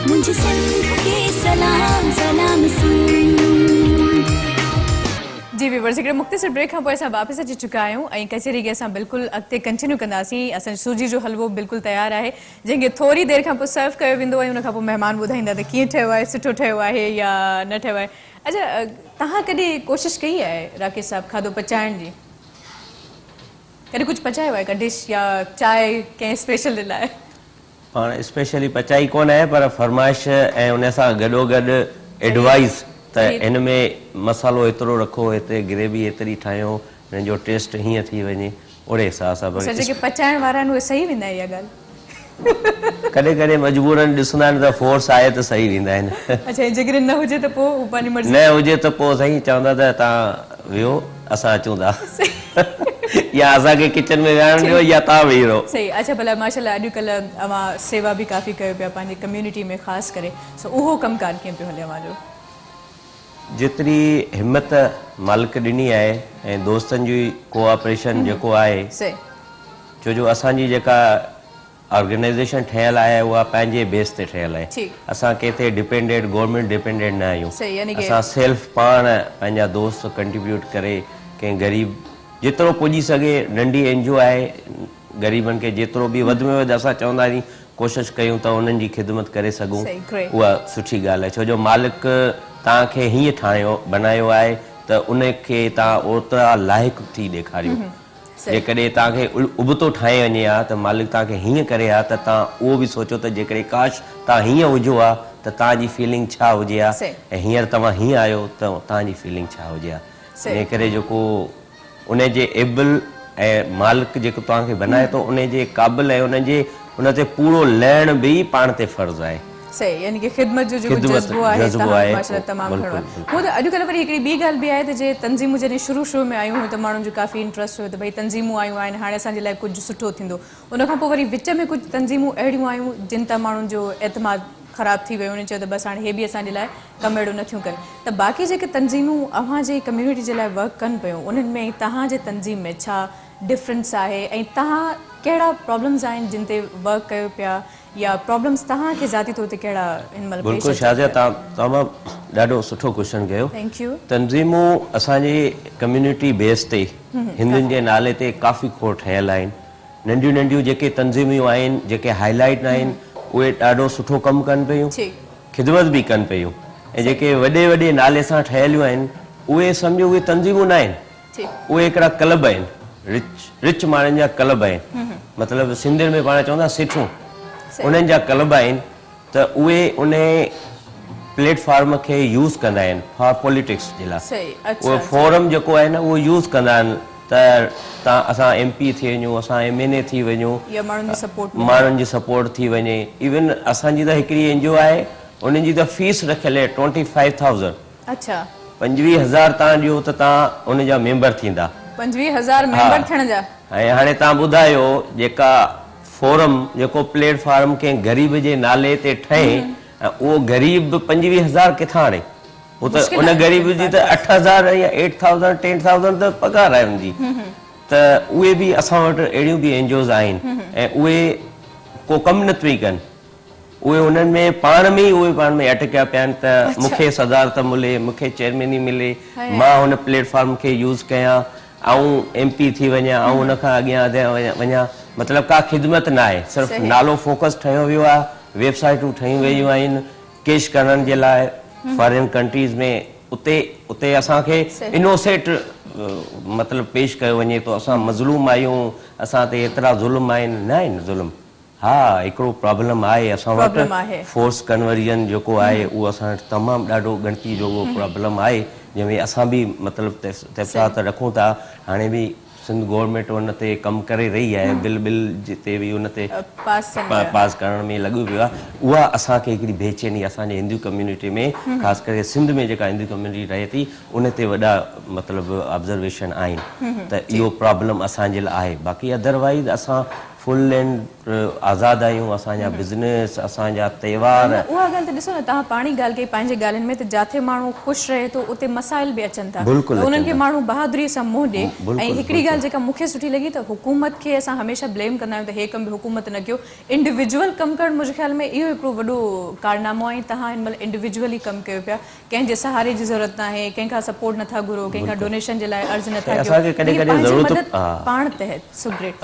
मुझे सिंध के सलाम सलाम सुन। जी व्यूअर्स, हिकिड़े मुख़्तसिर ब्रेक खां पोइ असां वापसि अची चुका आहियूं ऐं कचहरी खे असां बिल्कुलु अॻिते कंटिन्यू कंदासीं। असांजो सूजी जो हलवो बिल्कुलु तयारु आहे, जंहिंखे थोरी देरि खां पोइ सर्व कयो वेंदो ऐं उन खां पोइ महिमान ॿुधाईंदा त कीअं ठहियो आहे, सुठो ठहियो आहे या न ठहियो आहे। अच्छा, तव्हां कॾहिं कोशिशि कई आहे राकेश साहब खाधो पचाइण जी? कॾहिं कुझु पचायो आहे का डिश या चांहि कंहिं स्पेशल जे लाइ? पाण स्पेशली पचाई कोन आहे, पर फरमाइश ऐं उन सां गॾोगॾु एडवाइस त हिन में मसालो एतिरो रखो, हिते ग्रेवी एतिरी ठाहियो, हिन जो टेस्ट हीअं थी वञे, ओड़े हिसाब सां। जेके पचाइण वारा आहिनि उहे सही वेंदा इहा ॻाल्हि? कॾहिं कॾहिं मजबूरन ॾिसंदा आहिनि त फोर्स आहे त सही वेंदा आहिनि। अच्छा, जेकॾहिं न हुजे त पोइ पंहिंजी मर्ज़ी न हुजे त पोइ साईं चवंदा त तव्हां वियो असां अचूं था, या असांखे किचन में विहण ॾियो या तव्हां वेही रहो। सही। अच्छा, भला माशाल्लाह अॼुकल्ह अवां सेवा बि काफ़ी कयो पिया पंहिंजी कम्यूनिटी में ख़ासि करे, सो उहो कमकार कीअं पियो हले अवां जो? जेतिरी हिम्मत मालिक ॾिनी आहे ऐं दोस्तनि जी कोऑपरेशन जेको आहे, सही। छो जो असांजी जेका ऑर्गेनाइज़ेशन ठहियल आहे उहा पंहिंजे बेस ते ठहियल आहे। असां कंहिंते डिपेंडेंट, गवर्नमेंट डिपेंडेंट न आहियूं। असां सेल्फ पाण पंहिंजा दोस्त कंट्रीब्यूट करे कंहिं ग़रीब जेतिरो पुॼी सघे, नंढी एनजीओ आहे, ग़रीबनि खे जेतिरो बि वधि में वधि असां चवंदा आहियूं कोशिशि कयूं त उन्हनि जी ख़िदमत करे सघूं, उहा सुठी ॻाल्हि आहे। छो जो मालिक तव्हांखे हीअं ठाहियो बनायो आहे त उनखे तव्हां ओतिरा लाइक़ु थी ॾेखारियो। जेकॾहिं तव्हांखे उबतो ठाहे वञे हा त मालिक तव्हांखे हीअं करे हा त तव्हां उहो बि सोचो त जेकॾहिं काश तव्हां हीअं हुजो हा त तव्हांजी फीलिंग छा हुजे हा, ऐं हींअर तव्हां हीअं आहियो त तव्हांजी फीलिंग छा हुजे हा। इन करे जेको उन जे एबल ऐं मालिक जेको तव्हांखे बनाए थो उन जे क़ाबिल ऐं उन ते पूरो लहण बि पाण ते फ़र्ज़ु आहे। सही, यानी कि ख़िदमत जो जेको जज़्बो आहे माशाल्लाह तमामु घणो आहे। हो त अॼुकल्ह वरी हिकिड़ी ॿी ॻाल्हि बि आहे त जे तंज़ीमूं जॾहिं शुरू में आयूं हुयूं त माण्हुनि जो काफ़ी इंट्रस्ट हुयो त भई तंज़ीमूं आयूं आहिनि, हाणे असांजे लाइ कुझु सुठो थींदो। उनखां पोइ वरी विच में कुझु तंज़ीमूं अहिड़ियूं आयूं जिन तां माण्हुनि जो एतमाद ख़राबु थी वियो, उन्हनि चयो त बसि हाणे हे बि असांजे लाइ कमु अहिड़ो नथियूं कनि। त बाक़ी जेके तंज़ीमूं अव्हांजे कम्यूनिटी जे लाइ वर्क कनि पियूं, उन्हनि में तव्हांजे तंज़ीम में छा डिफरेंस आहे ऐं तव्हां कहिड़ा प्रॉब्लम्स आहिनि जिन ते वर्क कयो पिया, या प्रॉब्लम्स तव्हांखे ज़ाती तौर ते कहिड़ा हिन महिल? बिल्कुलु शाज़िया, तव्हां ॾाढो सुठो क्वेश्चन कयो। Thank U. तंज़ीमूं असांजे कम्यूनिटी बेस ते हिंदुनि जे नाले ते काफ़ी खोड़ ठहियल आहिनि। नंढियूं नंढियूं जेके तंज़ीमियूं आहिनि, जेके हाईलाइट आहिनि, उहे ॾाढो सुठो कमु कनि पियूं, ख़िदमत बि कनि पियूं। ऐं जेके वॾे वॾे नाले सां ठहियलियूं आहिनि उहे सम्झो उहे तंज़ीमूं न आहिनि, उहे हिकिड़ा क्लब आहिनि, रिच माण्हुनि जा क्लब आहिनि। मतिलबु सिंधियुनि में पाण चवंदा सिठूं, उन्हनि जा क्लब आहिनि। त उहे उन प्लेटफॉर्म खे यूज़ कंदा आहिनि फॉर पॉलिटिक्स जे लाइ। उहो फोरम जेको आहे न उहो यूज़ कंदा आहिनि त असां MP थी वञूं, असां MNA थी वञूं, माण्हुनि जी सपोर्ट थी वञे। इवन असांजी त हिकिड़ी NGO आहे, उन्हनि जी त फीस रखियल आहे 25,000। अच्छा। 25,000 तव्हां ॾियो त तव्हां उन जा मेंबर थींदा। 25,000 मेंबर थियण जा। ऐं हाणे तव्हां ॿुधायो जेका फोरम जेको प्लेटफॉर्म कंहिं ग़रीब जे नाले ते ठहे ऐं उहो ग़रीब 25,000 किथां आणे? वो तो उन गरीब जी तो 8,000 या 8,000 10,000 तो पगार है उनकी तो उहे भी असां वटि अहिड़ियूं भी एनजीओज आहिनि ऐं उहे को कम न थी कनि उहे उन्हनि में पाण में अटकिया पिया आहिनि त मूंखे सदारत मिले मूंखे चेयरमैनी मिले मां हुन प्लेटफॉर्म खे यूज़ कयां ऐं MP थी वञा ऐं उन खां अॻियां वञा मतिलबु का ख़िदमत न आहे सिर्फ़ु नालो फोकस ठहियो वियो आहे वेबसाइटूं ठहियूं वयूं आहिनि कैश करण जे लाइ फॉरेन कंट्रीज़ में उते असांखे इनोसेंट मतलब पेश कयो वञे तो असां मज़लूम आहियूं असां ते एतिरा ज़ुल्म आहिनि न आहिनि ज़ुल्म हाँ हिकिड़ो प्रॉब्लम आहे असां वटि फोर्स कन्वर्जन जेको आहे उहो असां वटि तमामु ॾाढो गणती जो प्रॉब्लम आहे जंहिंमें असां बि मतिलबु तफ़सीलात रखूं था हाणे बि सिंध गवर्नमेंट उन ते कमु करे रही आहे बिल जिते भी उन ते पास करण में लॻो पियो आहे उहा असांखे हिकिड़ी बेचैनी असांजे हिंदू कम्युनिटी में ख़ासि करे सिंध में जेका हिंदू कम्युनिटी रहे थी उन ते वॾा मतिलबु ऑब्ज़र्वेशन आहिनि त इहो प्रॉब्लम असांजे लाइ आहे बाक़ी अदरवाइज़ असां फुल एंड आज़ाद आहियूं असांजा बिज़नेस असांजा त्योहार उहा ॻाल्हि त ॾिसो न तव्हां पाणी ॻाल्हि कई पंहिंजे ॻाल्हियुनि में त जिथे माण्हू ख़ुशि रहे थो उते मसाइल बि अचनि था उन्हनि खे माण्हू बहादुरी सां मुंहुं ॾिए ऐं हिकिड़ी ॻाल्हि जेका मूंखे सुठी लॻी त हुकूमत खे असां हमेशह ब्लेम कंदा आहियूं त हे कमु बि हुकूमत न कयो इंडिविजुअल कमु करणु मुंहिंजे ख़्याल में इहो हिकिड़ो वॾो कारनामो आहे तव्हां हिन महिल इंडिविजुअली कमु कयो पिया कंहिंजे सहारे जी ज़रूरत न आहे कंहिंखां सपोर्ट नथा घुरो कंहिंखां डोनेशन जे लाइ अर्ज़ु नथा कयो पाण तहत सो ग्रेट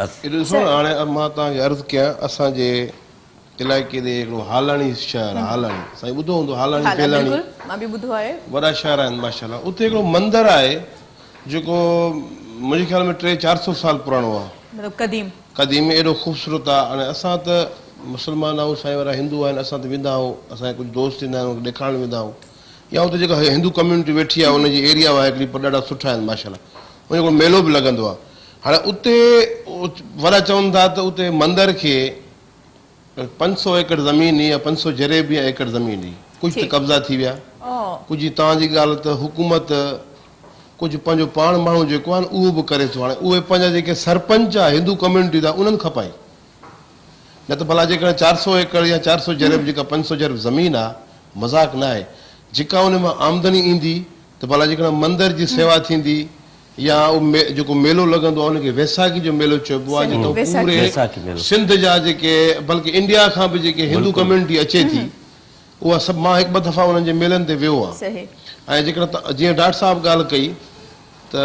हाणे मां तव्हांखे अर्ज़ु कयां असांजे इलाइक़े ते हिकिड़ो हालाणी शहर आहे हालाणी साईं ॿुधो हूंदो हालाणी पेलाणी मां बि ॿुधो आहे वॾा शहर आहिनि माशाल्लाह उते हिकिड़ो मंदरु आहे जेको मुंहिंजे ख़्याल में 300-400 साल पुराणो आहे क़दीम एॾो ख़ूबसूरत आहे हाणे असां त मुस्लमान आहियूं साईं वारा हिंदू आहिनि असां त वेंदा आहियूं असांजा कुझु दोस्त ईंदा आहिनि ॾेखारणु वेंदा आहियूं या उते जेका हिंदू कम्यूनिटी वेठी आहे उनजी एरिया आहे हिकिड़ी ॾाढा सुठा आहिनि माशाल्लाह उन हिकिड़ो मेलो बि लॻंदो आहे हाणे उते वॾा चवनि था त उते मंदर खे 500 एकड़ ज़मीन या 500 जरेब या एकड़ ज़मीन हुई कुझु त कब्ज़ा थी विया कुझु तव्हांजी ॻाल्हि त हुकूमत कुझु पंहिंजो पाण माण्हू जेको आहे न उहो बि करे थो हाणे उहे पंहिंजा जेके सरपंच आहे हिंदू कम्यूनिटी जा उन्हनि खपाई न त भला जेकॾहिं 400 एकड़ या 400 जरेब जेका 500 जरेब ज़मीन आहे मज़ाक न आहे जेका उन मां आमदनी ईंदी त भला जेकॾहिं मंदर जी सेवा थींदी या जेको मेलो लॻंदो आहे उनखे वैसाखी जो मेलो चइबो आहे जेको पूरे सिंध जा जेके बल्कि इंडिया खां बि जेके हिंदू कम्यूनिटी अचे थी उहा सभु मां हिकु ॿ दफ़ा उन्हनि जे मेलनि ते वियो आहे ऐं जेकॾहिं जीअं डॉक्टर साहिबु ॻाल्हि कई त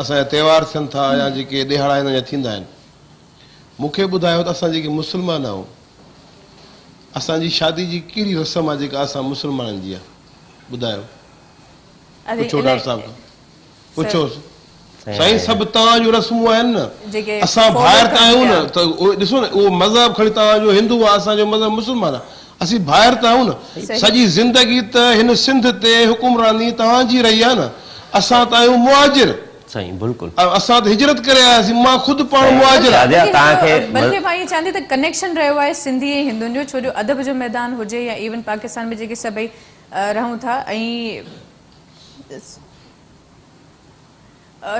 असांजा त्योहार थियनि था या जेके ॾिहाड़ा हिन जा थींदा आहिनि मूंखे ॿुधायो त असां जेके मुस्लमान आहियूं असांजी शादी जी कहिड़ी रस्म आहे जेका असां मुस्लमाननि जी आहे ॿुधायो पुछो डॉक्टर साहिब खां पुछो साईं सभु तव्हांजो रस्मूं आहिनि न असां ॿाहिरि त आहियूं न त ॾिसो न उहो मज़हब खणी तव्हांजो हिंदू आहे असांजो मज़हब मुस्लमान आहे असीं ॿाहिरि त आहियूं न सॼी ज़िंदगी त हिन सिंध ते हुकुमरानी तव्हांजी रही आहे न असां त आहियूं मुहाजिर साईं बिल्कुलु असां त हिजरत करे आयासीं मां ख़ुदि पाण मुहाजिर बल्कि मां इहो चवां थी त कनेक्शन रहियो आहे सिंधी ऐं हिंदुनि जो छो जो अदब जो मैदान हुजे या इवन पाकिस्तान में जेके सभई रहूं था ऐं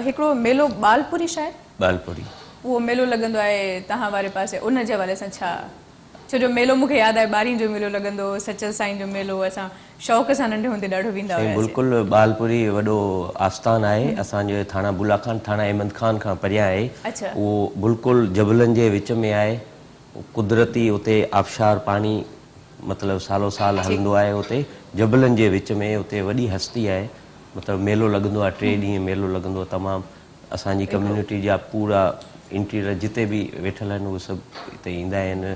हिकिड़ो मेलो बालपुरी शायदि बालपुरी उहो मेलो लॻंदो आहे तव्हां वारे पासे उन जे हवाले सां छा छो जो मेलो मूंखे यादि आहे ॿारहीं जो मेलो लॻंदो सचल साईं जो मेलो असां शौक़ सां नंढे हूंदे ॾाढो वेंदा हुआसीं बिल्कुलु बालपुरी वॾो आस्थान आहे असांजो थाणा बुला खान थाणा अहमद खान खां परियां आहे उहो बिल्कुलु जबलनि जे विच में आहे कुदरती उते आबशार पाणी मतिलबु सालो साल हलंदो आहे उते जबलनि जे विच में उते वॾी हस्ती आहे मतिलबु मेलो लॻंदो आहे 3 ॾींहं मेलो लॻंदो आहे तमामु असांजी कम्यूनिटी जा पूरा इंटीरियर जिते बि वेठल आहिनि उहे सभु हिते ईंदा आहिनि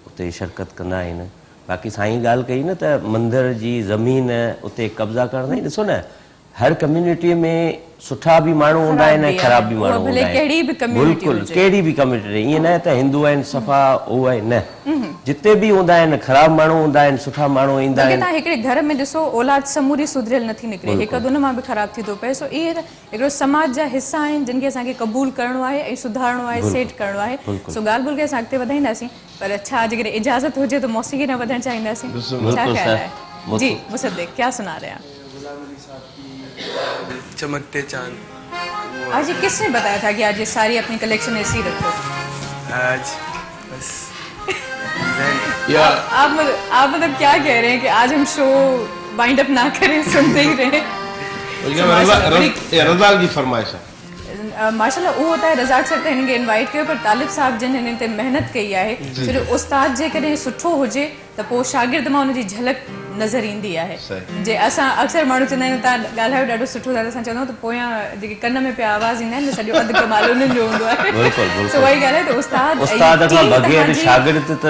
उते शिरकत कंदा आहिनि बाक़ी साईं ॻाल्हि कई न त मंदर जी ज़मीन उते कब्ज़ा करण ॾिसो न हर कम्यूनिटी में सुठा भी माण्हू हूंदा आहिनि ऐं ख़राब भी माण्हू हूंदा आहिनि बिल्कुलु कहिड़ी बि कम्यूनिटी ईअं न त हिंदू आहिनि सफ़ा उहो आहे न जिते भी हूंदा आहिनि ख़राब माण्हू हूंदा आहिनि सुठा माण्हू ईंदा आहिनि तव्हां हिकिड़े घर में ॾिसो औलाद समूरी सुधरियल नथी निकिरे हिकु अधु मां बि ख़राब थी थो पए सो इहे त हिकिड़ो समाज जा हिसा आहिनि जिन खे असांखे क़बूल करणो आहे ऐं सुधारणो आहे सेट करणो आहे सो ॻाल्हि ॿोल्हि खे असां अॻिते वधाईंदासीं पर छा जेकॾहिं इजाज़त हुजे त मौसीक़ी न वधणु चाहींदासीं छा ख़्याल आहे जी मुसद्दिक़ क्या सुना रहे हैं चमकते चांद। आज ये किसने बताया था कि आज ये सारी अपनी कलेक्शन ऐसी ही रखो? आज बस या आप मतलब क्या कह रहे हैं कि आज हम शो वाइंड अप ना करें, सुनते ही रहें? रज़ाक जी फरमाइश है। माशाल्लाह वो होता है रज़ाक सर ते हिनखे इनवाइट कयो, पर तालिब साहब जिन हिन ते मेहनत कई आहे, छो जो उस्ताद जेकॾहिं सुठो हुजे त पोइ शागिर्द मां हुनजी झलक नज़र ईंदी आहे। जे असां अक्सर माण्हू चवंदा आहियूं तव्हां ॻाल्हायो ॾाढो सुठो था, असां चवंदा आहियूं त पोयां जेके कन में पिया आवाज़ ईंदा आहिनि न सॼो अधु कमाल उन्हनि जो हूंदो आहे। सो उहा ई ॻाल्हि आहे त उस्ताद खां बग़ैर शागिर्द त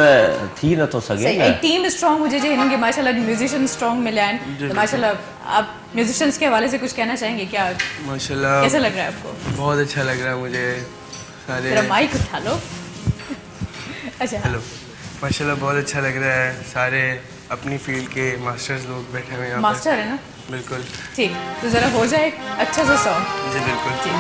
थी नथो सघे न। ऐं टीम स्ट्रॉन्ग हुजे जे हिननि खे माशाल्लाह म्यूजिशियन स्ट्रॉन्ग मिलिया आहिनि, तो माशाल्लाह आप म्यूजिशियंस के हवाले से कुछ कहना चाहेंगे क्या? माशाल्लाह कैसा लग रहा है आपको? बहुत अच्छा लग रहा है मुझे। सारे तेरा माइक उठा लो। अच्छा हेलो, माशाल्लाह बहुत अच्छा लग रहा है। सारे अपनी फील्ड के मास्टर्स लोग बैठे हुए हैं यहाँ मास्टर है ना? बिल्कुल ठीक, तो जरा हो जाए एक अच्छा सा सॉन्ग। जी बिल्कुल। ठीक।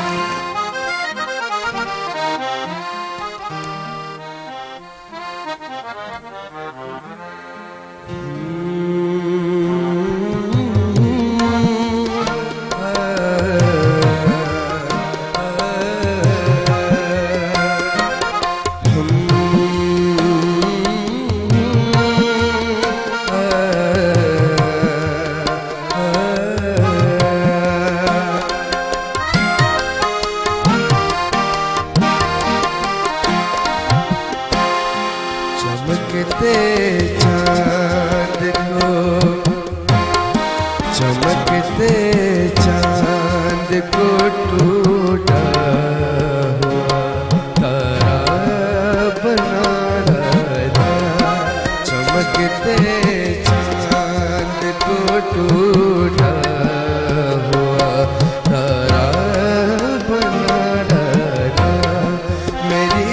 चमकते चांद को, चमकते चांद को टूटा हुआ तारा बना डाला। चमकते चांद को टूटा हुआ तारा बना डाला। मेरी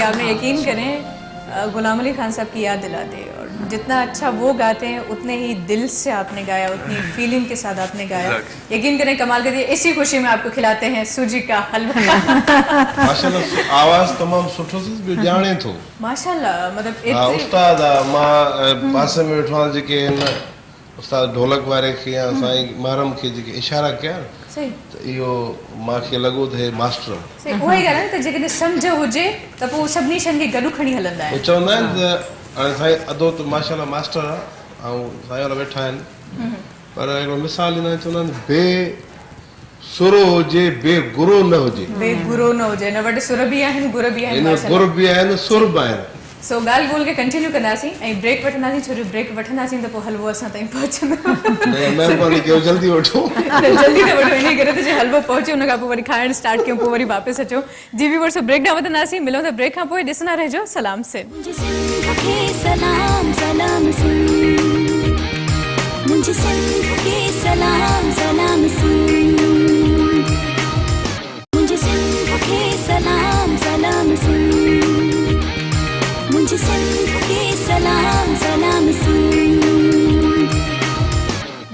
आपने यकीन करें गुलाम अली खान साहब की याद दिला दी, और जितना अच्छा वो गाते हैं उतने ही दिल से आपने गाया, उतनी फीलिंग के साथ आपने गाया। यकीन करें कमाल कर दिया। इसी खुशी में आपको खिलाते हैं सूजी का हलवा। माशाल्लाह आवाज तमाम सुठो से जाने थो माशाल्लाह, मतलब हां उस्ताद मां पास में बैठा जेके उस्ताद ढोलक वारे के या साईं मारम के जेके इशारा किया सही तो इहो मां खे लॻो त हे मास्टर सही उहो ई ॻाल्हि त जेकॾहिं सम्झ हुजे त पोइ सभिनी शयुनि खे गॾु खणी हलंदा आहिनि। चवंदा आहिनि त हाणे साईं अदो त माशाल्लाह मास्टर आहे ऐं साईं वारा वेठा आहिनि, पर हिकिड़ो मिसाल ॾींदा आहिनि, चवंदा आहिनि बे सुरो हुजे बे गुरो न हुजे, बे गुरो न हुजे, न वटि सुर बि आहिनि गुर बि आहिनि, इन गुर बि आहिनि सुर बि आहिनि। सो ॻाल्हि ॿोल खे कंटिन्यू कंदासीं ऐं ब्रेक वठंदासीं, छो जो ब्रेक वठंदासीं त पोइ हलवो असां ताईं पहुचंदो। महिरबानी कयो जल्दी वठो। जल्दी त वठो, इन करे त जे हलवो पहुचे उन खां पोइ वरी खाइण स्टार्ट कयूं, पोइ वरी वापसि अचो। जी व्यूअर्स ब्रेक ॾांहुं वधंदासीं, मिलूं था ब्रेक खां पोइ, ॾिसंदा रहिजो सलाम सिंध। मुझे सिंध के सलाम सलाम सिंध, मुझे सिंध के सलाम सलाम सिंध, मुझे सिंध के सलाम सलाम सिंध, मुझे सिंध के सलाम सलाम सिंध।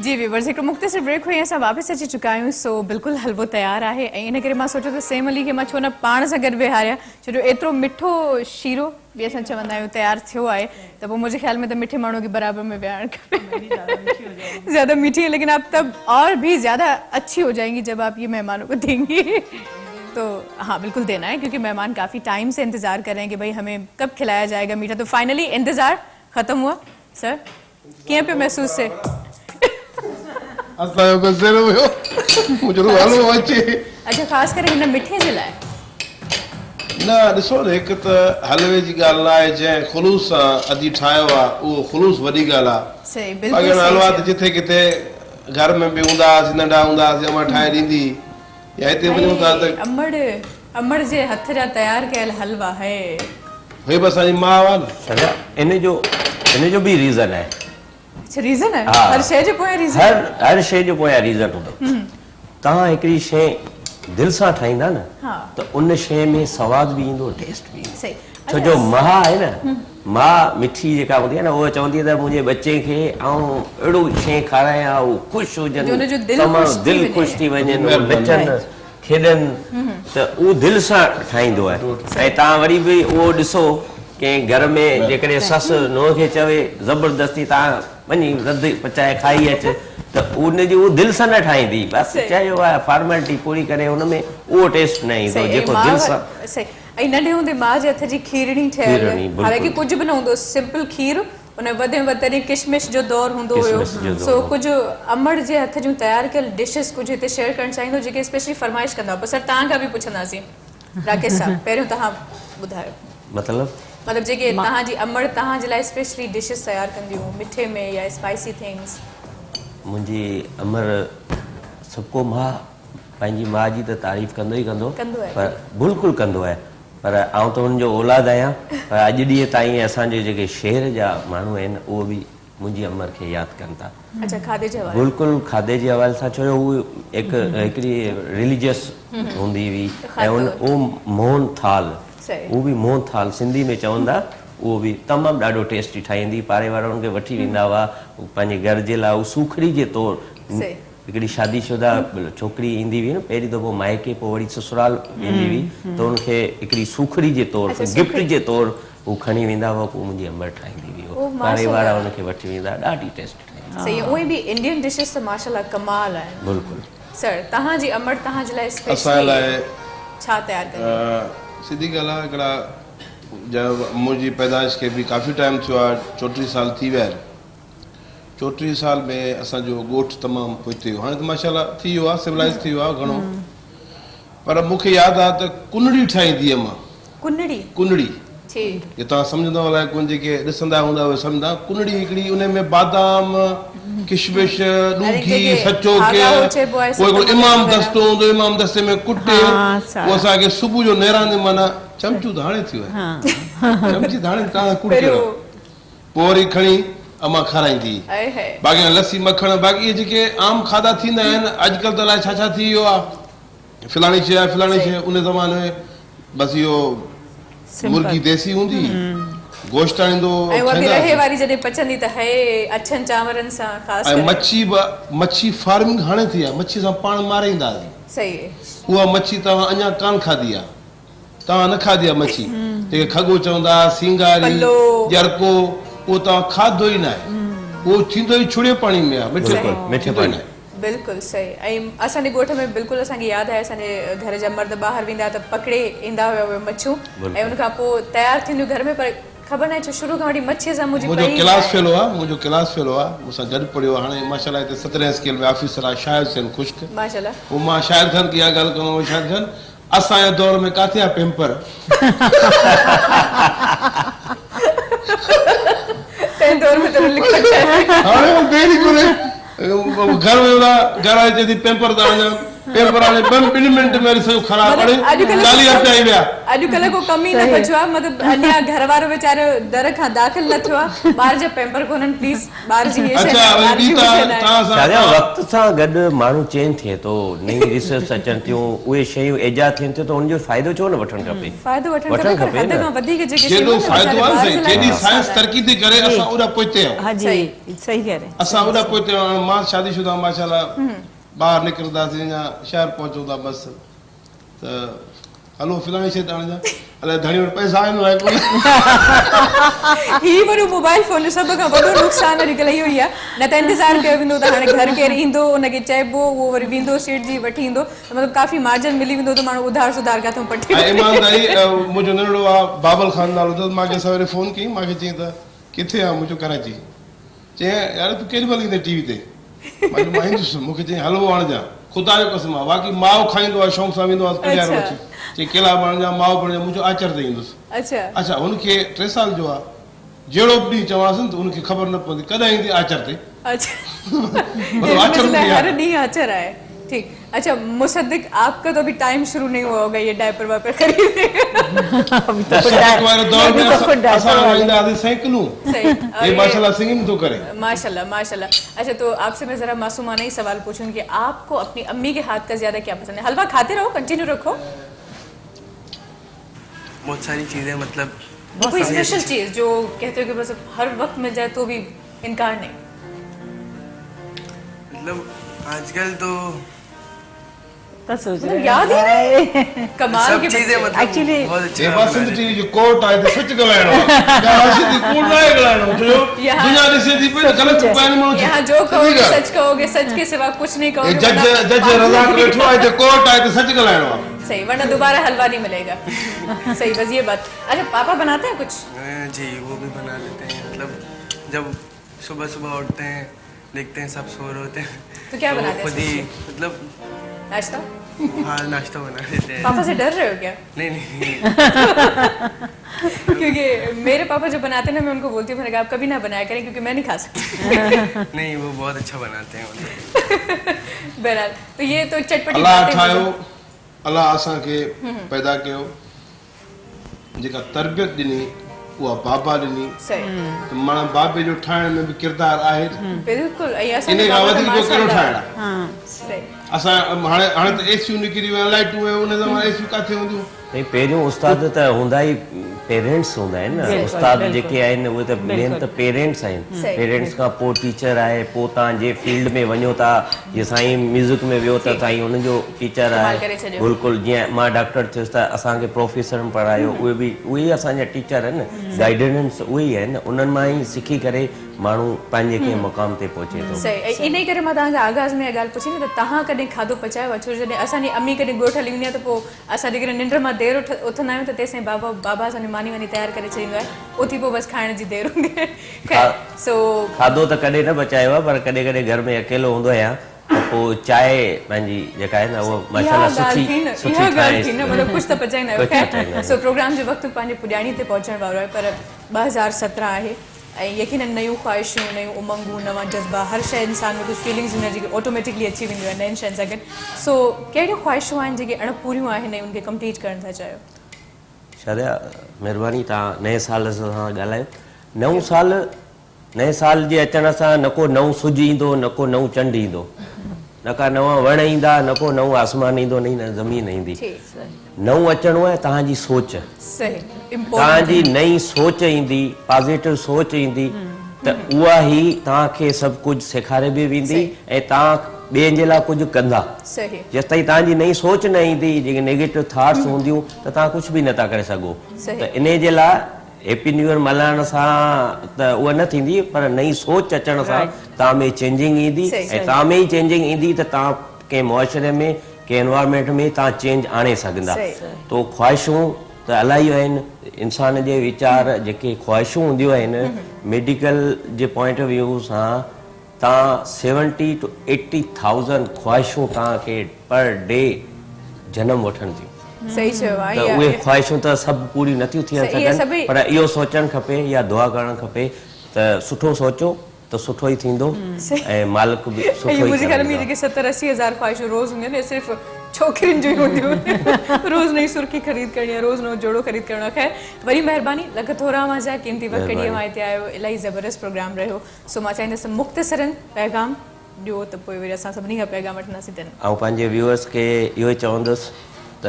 जी व्यूअर्स हिकु मुख़्तसिर ब्रेक हुई, असां वापसि अची चुका आहियूं। सो बिल्कुलु हलवो तयारु आहे ऐं इन करे मां सोचियो त सेम अली खे मां छो न पाण सां गॾु विहारियां, छो जो एतिरो मिठो शीरो बि असां चवंदा आहियूं तयारु थियो आहे, त पोइ मुंहिंजे ख़्याल में त मिठे माण्हू खे बराबरि में विहारणु खपे। ज़्यादा मीठी है लेकिन आप तब और भी ज़्यादा अच्छी हो जाएंगी जब आप ये मेहमानों को देंगी। तो हाँ बिल्कुल देना है, क्योंकि मेहमान काफ़ी टाइम से इंतज़ार कर रहे हैं कि भाई हमें कब खिलाया जाएगा मीठा। तो फाइनली इंतज़ार ख़त्म हुआ। सर कीअं पियो महसूस से? अच्छा ख़ासि करे हिन मिठे जे लाइ न ॾिसो न, हिकु त हलवे जी ॻाल्हि न आहे, जंहिं ख़ुलूस सां अॼु ठाहियो आहे उहो ख़ुलूस वॾी ॻाल्हि आहे। सही बाक़ी बिल्कुल हलवा त जिथे किथे घर में बि हूंदा हुआसीं, नंढा हूंदा हुआसीं, अमा ठाहे ॾींदी, या हिते वञूं था त अमड़ जे हथ जा तयारु कयल हलवा है, हे बि असांजी माउ आहे न। इन जो बि रीज़न आहे। अच्छा रीज़न है? हाँ। हर शइ जे पोयां रीज़न, हर शइ जो पोयां रीज़न हूंदो। तव्हां हिकिड़ी शइ दिलि सां ठाहींदा न, हाँ। त उन शइ में सवादु बि ईंदो, टेस्ट बि ईंदो। सही। छो जो मां आहे न, मां मिठी जेका हूंदी आहे न, उहा चवंदी आहे त मुंहिंजे बच्चे खे आऊं अहिड़ो शइ खारायां उहो ख़ुशि हुजनि, तमामु दिलि ख़ुशि थी वञनि, नचनि खेॾनि, त उहो दिलि सां ठाहींदो आहे। ऐं तव्हां वरी बि उहो ॾिसो कंहिं घर में जेकॾहिं ससु नुंहुं खे चवे ज़बरदस्ती तव्हां वञी रधि पचाए खाई अचु, त उनजी उहो दिलि सां न ठाहींदी, बसि चयो आहे फॉर्मेलिटी पूरी करे, हुनमें उहो टेस्ट न ईंदो जेको दिलि सां। सही। ऐं नंढे हूंदे माउ जे हथ जी खीरणी ठहियल, हालांकि कुझु बि न हूंदो, सिंपल खीर, उन वधि में वधि तॾहिं किशमिश जो दौरु हूंदो हुयो। सो कुझु अमड़ जे हथ जूं तयारु कयल डिशेस कुझु हिते शेयर करणु चाहींदो, जेके स्पेशली फरमाइश कंदा। पोइ सर तव्हां खां बि पुछंदासीं। राकेश साहब पहिरियों तव्हां ॿुधायो, मतिलबु जेके तव्हांजी अमड़ तव्हां जे लाइ स्पेशली डिशेस तयारु कंदियूं मिठे में या स्पाइसी थिंग्स। मुंहिंजी अमर सबको मां पंहिंजी माउ जी त तारीफ़ कंदो ई कंदो, पर बिल्कुलु कंदो आहे, पर आउं त हुनजो औलाद आहियां, पर अॼु ॾींहं ताईं असांजे जेके शहर जा माण्हू आहिनि उहो बि मुंहिंजी अमर खे यादि कनि था। अच्छा खाधे जे हवाले? बिल्कुलु खाधे जे हवाले सां, छो जो उहो हिकिड़ी रिलीजियस हूंदी हुई, ऐं उहो मोहन थाल, उहो बि मोहन थाल सिंधी में चवंदा, उहो बि तमामु ॾाढो टेस्टी ठाहींदी। पाड़े वारा हुनखे वठी वेंदा हुआ पंहिंजे घर जे लाइ। उहो सूखड़ी जे तौरु हिकिड़ी शादीशुदा छोकिरी ईंदी हुई न, पहिरीं दफ़ो माइके पोइ वरी ससुराल वेंदी हुई, त हुनखे हिकिड़ी सूखड़ी जे तौरु गिफ्ट जे तौरु हू खणी वेंदा हुआ, पोइ मुंहिंजी अमर ठाहींदी हुई, पाड़े वारा हुनखे वठी वेंदा, ॾाढी टेस्ट ठाहींदी। सही। उहे बि इंडियन डिशेस त माशाल्लाह कमाल आहिनि। बिल्कुलु। सर तव्हांजी अमड़ तव्हांजे लाइ असां स्पेशली लाइ छा तयारु कंदी? सिधी ॻाल्हि आहे, हिकिड़ा जब मुंहिंजी पैदाइश खे बि काफ़ी टाइम थियो आहे, 34 साल थी विया आहिनि। 34 साल में असांजो ॻोठु तमामु पोइ हाणे त माशाल्लाह थी वियो आहे, सिविलाइज़ थी वियो आहे घणो, पर मूंखे यादि आहे त कुनड़ी ठाहींदी हुअमि मां। कुनड़ी कि तव्हां सम्झंदव अलाए कोन, जेके ॾिसंदा हूंदा उहे सम्झंदा। कुनड़ी हिकिड़ी, उन में बादाम, किशमिश, ॾूघी, सचो के, पोइ हिकिड़ो इमाम दस्तो हूंदो, इमाम दस्ते में कुटे, पोइ असांखे सुबुह जो नेरांदे, माना चमचू त हाणे थियो आहे, चमची त हाणे तव्हां कुटे, पोइ वरी खणी अमा खाराईंदी। बाक़ी लस्सी मखण, बाक़ी इहे जेके आम खाधा थींदा आहिनि अॼुकल्ह त अलाए छा छा थी वियो आहे, फलाणी शइ आहे फलाणी शइ, उन ज़माने में बसि इहो मुर्गी देसी हूंदी गोश्त आणींदो ऐं उहा बि रहे वारी जॾहिं पचंदी त है अछनि चांवरनि सां ख़ासि ऐं करे मच्छी फार्मिंग हाणे थी आहे मच्छी सां पाण माराईंदासीं सही आहे उहा मच्छी तव्हां अञा कान खाधी आहे तव्हां न खाधी आहे मच्छी जेके खगो चवंदा सिंगारी पल्लो जरको उहो तव्हां खाधो ई न आहे उहो थींदो ई छुड़े पाणी में आहे मिठे पाणी बिल्कुलु सही ऐं असांजे ॻोठ में बिल्कुलु असांखे यादि आहे असांजे घर जा मर्द ॿाहिरि वेंदा त पकिड़े ईंदा हुआ उहे मच्छियूं ऐं उनखां पोइ तयारु थींदियूं घर में पर ख़बर न आहे छो शुरू खां वठी मच्छीअ सां मुंहिंजो क्लास फेलो आहे मूंसां गॾु पढ़ियो आहे हाणे माशाल्लाह हिते 17 स्केल में ऑफिसर आहे शाहिद हुसैन ख़ुश्क माशाल्लाह पोइ मां शाहिद ख़ान की इहा ॻाल्हि कंदो शाहिद ख़ान असांजे दौर में किथे आहे पेम्पर घर में घर अचे थी पेपर था वञा पेपर हाणे 2 मिंट में सॼो ख़राब करे 40 रुपया ई विया अॼुकल्ह को कमी न बचियो आहे मतिलबु अञा घर वारो वीचारो दर खां दाख़िल न थियो आहे ॿार जा पेपर कोन्हनि प्लीज़ ॿार जी वक़्त सां गॾु माण्हू चेंज थिए थो नई रिसर्च अचनि थियूं उहे शयूं एजाद थियनि थियूं त उनजो फ़ाइदो छो न वठणु खपे फ़ाइदो वठणु खपे हद खां वधीक जेके जेको फ़ाइदो आहे जेॾी साइंस तरक़ी थी करे असां ओॾा पोइते आहियूं हाँ जी सही कह रहे हैं असां ओॾा पोइते आहियूं मां शादीशुदा माशाल्लाह ॿाहिरि निकिरंदासीं या शहर पहुचूं था बसि त हलो फिलाणी शइ आणजा अलाए धणी वटि पैसा आहिनि अलाए कोन ही वरी मोबाइल फोन जो सभ खां वॾो नुक़सानु अॼुकल्ह इहो ई आहे न त इंतज़ारु कयो वेंदो त हाणे घर केरु ईंदो उनखे चइबो उहो वरी वेंदो सेठ जी वठी ईंदो मतिलबु काफ़ी मार्जन मिली वेंदो त माण्हू उधार सुधार किथां पटी ईमानदारी मुंहिंजो नंढड़ो आहे बाबल ख़ान नालो त मूंखे सवेरे फ़ोन कई मूंखे चयईं त किथे आहे मुंहिंजो कराची चयईं यार तूं केॾी महिल ईंदे टीवी ते मां ईंदुसि मूंखे चयईं हलवो आणजां ख़ुदा जो कसम आहे बाक़ी माओ खाईंदो आहे शौक़ सां वेंदो आहे चई केला बणजा माओ बणजा मुंहिंजो आचर ते ईंदुसि अच्छा हुनखे 3 साल जो आहे जहिड़ो बि ॾींहुं चवांसि न त हुनखे ख़बर न पवंदी कॾहिं ईंदी आचर ते हर ॾींहुं आचर आहे ठीक अच्छा मुसद्दिक आपका तो अभी टाइम शुरू नहीं हुआ होगा ये डायपर वापर खरीदने माशाल्लाह माशाल्लाह अच्छा तो आपसे मैं जरा मासूमाना ही सवाल पूछूं कि आपको अपनी अम्मी के हाथ का ज्यादा क्या पसंद है हलवा खाते रहो कंटिन्यू रखो बहुत सारी चीजें मतलब कोई स्पेशल चीज जो कहते हो कि बस हर वक्त मिल जाए तो भी इनकार नहीं मतलब आजकल तो याद ही कमाल की चीजें मतलब एक्चुअली जो कोट आए तो सच गलाणो कूड़ ना गलाणो जो दुनिया दिसे दी पे गलत पानी में यहां जो कहोगे सच के सिवा कुछ नहीं कहोगे जज रजा के बैठो आए तो कोट आए तो सच गलाणो सही वरना दोबारा हलवा नहीं मिलेगा सही बस ये बात अच्छा पापा बनाते हैं कुछ जी वो भी बना लेते हैं मतलब जब सुबह सुबह उठते हैं देखते हैं सब सो रहे होते हैं तो क्या बनाते हैं खुद ही मतलब नाश्ता हाँ नाश्ता बना लेते हैं पापा से डर रहे हो क्या नहीं क्योंकि मेरे पापा जो बनाते हैं ना मैं उनको बोलती हूँ मैंने कहा आप कभी ना बनाया करें क्योंकि मैं नहीं खा सकती नहीं वो बहुत अच्छा बनाते हैं बहरहाल तो ये तो चटपटी अल्लाह असां के पैदा कयो जेका तरबियत ॾिनी उहा बाबा ॾिनी त माना बाबे जो ठाहिण में बि किरदार आहे बिल्कुलु इन खां वधीक ॿियो कहिड़ो ठाहिण असां हाणे त एसियूं निकिरी वियूं लाइटूं उन ज़माने एसियूं किथे हूंदियूं पहिरियों उस्ताद त हूंदा ई पेरेंट्स हूंदा आहिनि न उस्ताद जेके आहिनि उहे त मेन त पेरेंट्स आहिनि पेरेंट्स खां पोइ टीचर आहे पोइ तव्हां जे फील्ड में वञो था जीअं साईं म्यूज़िक में वियो त साईं हुनजो टीचर आहे बिल्कुलु जीअं मां डॉक्टर थियुसि त असांखे प्रोफेसर पढ़ायो उहे बि उहे ई असांजा टीचर आहिनि गाइडेंस उहे ई आहिनि उन्हनि मां ई सिखी करे माण्हू पंहिंजे कंहिं मुक़ाम ते पहुचे थो सही इन करे मां तव्हांखे आगाज़ में ॻाल्हि पुछी न त तव्हां कॾहिं खाधो पचायो छो जॾहिं असांजी अम्मी कॾहिं ॻोठ हली वेंदी आहे त पोइ असां जेकॾहिं निंड मां देरि उथंदा आहियूं त तेसिताईं बाबा असांजी मानी वानी तयारु करे छॾींदो आहे उथी पोइ बसि खाइण जी देरि हूंदी आहे सो खाधो त कॾहिं न पचायो आहे पर कॾहिं कॾहिं घर में अकेलो हूंदो आहियां त पोइ चांहि पंहिंजी जेका आहे न उहा माशाल्लाह सुठी मतिलबु कुझु त पचाईंदा आहियो सो प्रोग्राम जो वक़्तु पंहिंजे पुॼाणी ते पहुचण वारो आहे पर 2017 आहे ऐं यकीनन नयूं ख़्वाहिशूं नयूं उमंगूं नवां जज़्बा हर शइ इंसान में कुझु फीलिंग्स हुन जेके ऑटोमेटिकली अची वेंदियूं आहिनि नयुनि शयुनि सां गॾु सो कहिड़ियूं ख़्वाहिशूं आहिनि जेके अणपूरियूं आहिनि ऐं उनखे कंप्लीट करणु था चाहियो शादिया महिरबानी तव्हां नए साल सां ॻाल्हायो नए साल जे अचण सां न को नओं सिॼ ईंदो न को नओं चंड ईंदो न का नवां वण ईंदा न को नओं आसमान ईंदो न ज़मीन ईंदी नओं अचणो आहे तव्हांजी सोच तव्हांजी नई सोच ईंदी, पॉज़िटिव सोच ईंदी त उहा ई तव्हांखे सभु कुझु सेखारे बि वेंदी ऐं तव्हां ॿियनि जे लाइ कुझु कंदा। जेसिताईं तव्हांजी नई सोच न ईंदी, जेके नेगेटिव थॉट्स हूंदियूं त तव्हां कुझु बि नथा करे सघो। त इन जे लाइ हैप्पी न्यू ईयर मल्हाइण सां त उहा न थींदी, पर नई सोच अचण सां तव्हां में चेंजिंग ईंदी ऐं तव्हां में ई चेंजिंग ईंदी त तव्हां कंहिं मुआशरे में कंहिं एनवायरमेंट में तव्हां चेंज आणे सघंदा। तो ख्वाहिशूं त इलाही आहिनि, इंसान जे वीचार जेके ख्वाहिशूं हूंदियूं आहिनि, medical J point of view सां तव्हां 70 to 80,000 ख्वाहिशूं तव्हांखे पर डे जनम वठनि थियूं। सही चयो आहे। त उहे ख्वाहिशूं त सभु पूरी नथियूं थियण सघनि, पर इहो सोचणु खपे या दुआ करणु खपे त सुठो सोचो तो सुठो ही थींदो ऐं मालिक बि सुठो ही मुझे ख्याल में जेके 70-80 हज़ार ख्वाहिशूं रोज़ हूंदियूं आहिनि, सिर्फ़ छोकिरियुनि जूं हूंदियूं आहिनि। रोज़ नई सुर्खी ख़रीद करणी आहे, रोज़ नओं जोड़ो ख़रीद करणो आहे। ख़ैर वरी महिरबानी, लख थोरा मां जा क़ीमती वक़्तु कढी मां हिते आयो, इलाही ज़बरदस्त प्रोग्राम रहियो। सो मां चाहींदसि मुख़्तसरन पैगाम ॾियो त पोइ वरी असां सभिनी खां पैगाम वठंदासीं। ऐं पंहिंजे व्यूअर्स खे इहो ई चवंदुसि त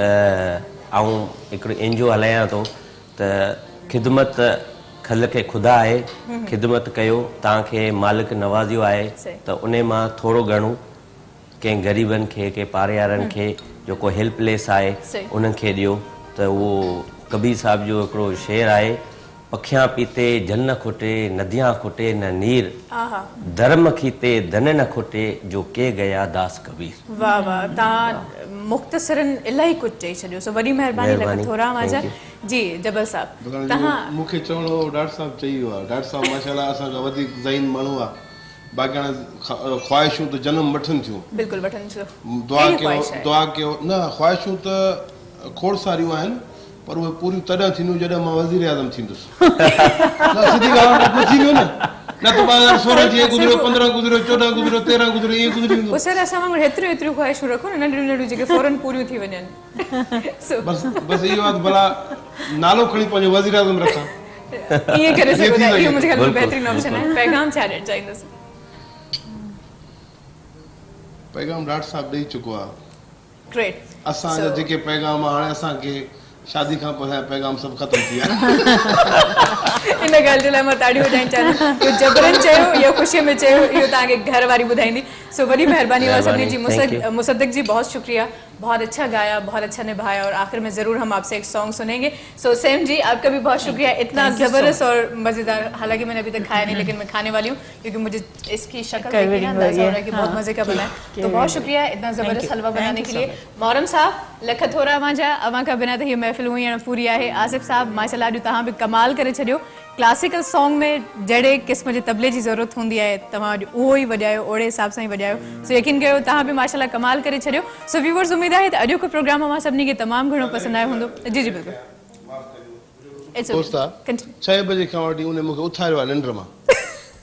आऊं हिकिड़ो NGO हलायां थो त ख़िदमत खल खे ख़ुदा आहे, ख़िदमत कयो, तव्हांखे मालिक नवाज़ियो आहे त उन मां थोरो घणो कंहिं ग़रीबनि खे, कंहिं पाड़ेवारनि खे जेको हेल्पलेस आहे उन्हनि खे ॾियो। त उहो कबीर साहिब जो हिकिड़ो शेर आहे, पखियां पीते जल न खुटे, नदियां खुटे न नीर, धर्म खीते धन न खुटे, जो के गया दास कबीर। वाह वाह, तव्हां मुख़्तसरन इलाही कुझु चई छॾियो। सो वरी महिरबानी, लख थोरा मां जा। जी जबल साहब, तव्हां मूंखे चवणो डॉक्टर साहब चई वियो आहे। डॉक्टर साहब माशाल्लाह असांखां वधीक ज़हीन माण्हू आहे। बाक़ी हाणे ख्वाहिशूं त जनम वठनि थियूं, बिल्कुलु वठनि थियूं। दुआ कयो न, ख्वाहिशूं त खोड़ सारियूं आहिनि, पर उहे पूरियूं तॾहिं थींदियूं जॾहिं मां वज़ीर आज़म थींदुसि। सिधी ॻाल्हि थी वियो न, न त 2016 जी गुज़रियो, 15 गुज़रियो, 14 गुज़रियो, 13 गुज़रियो, ईअं गुज़री वेंदो। सर असां वांगुरु हेतिरियूं ख़्वाहिशूं रखो न, नंढियूं नंढियूं जेके फौरन पूरियूं थी वञनि। बस इहो आहे भला नालो खणी पंहिंजो वज़ीर आज़म रखां, ईअं करे सघो था। इहो मुंहिंजे ख़्याल में बहितरीन ऑप्शन आहे। पैगाम छा ॾियणु चाहींदुसि? पैगाम डॉक्टर साहब ॾेई चुको आहे। ग्रेट। असांजा जेके पैगाम हाणे असांखे शादी खां पोइ पैगाम सभु ख़तम थी विया। इन ॻाल्हि जे लाइ मां ताड़ियूं वॼाइणु चाहिंदमि। इहो जबरन चयो या ख़ुशीअ में चयो, इहो तव्हांखे घर वारी ॿुधाईंदी। सो वॾी महिरबानी हुआ सभिनी जी। मुसद्दिक़ जी बहुत शुक्रिया, बहुत अच्छा गाया, बहुत अच्छा निभाया, और आखिर में ज़रूर हम आपसे एक सॉन्ग सुनेंगे। सो सेम जी, आपका भी बहुत शुक्रिया, इतना ज़बरदस्त और मज़ेदार। हालांकि मैंने अभी तक खाया नहीं, लेकिन मैं खाने वाली हूँ क्योंकि मुझे इसकी शक्ल देख के अंदाज़ा हो रहा है कि बहुत मज़े का बना है। तो बहुत शुक्रिया इतना ज़बरदस्त हलवा बनाने के लिए। मोहरम साहब लख थोरा मांजा, अवां खां बिना त हीअ महफ़िल हुई पूरी आहे। आसिफ साहब माशाल्लाह अॼु तव्हां बि कमाल करे छॾियो। क्लासिकल सॉन्ग में जहिड़े क़िस्म जे तबले जी ज़रूरत हूंदी आहे, तव्हां अॼु उहो ई वॼायो, ओड़े हिसाब सां ई वॼायो। सो यकीन कयो तव्हां बि माशाल्लाह कमाल करे छॾियो। सो व्यूअर्स, उमेद आहे त अॼोको प्रोग्राम मां सभिनी खे तमामु घणो पसंदि आयो हूंदो। जी जी बिल्कुलु। 6 बजे खां वठी उन मूंखे उथारियो आहे निंड मां।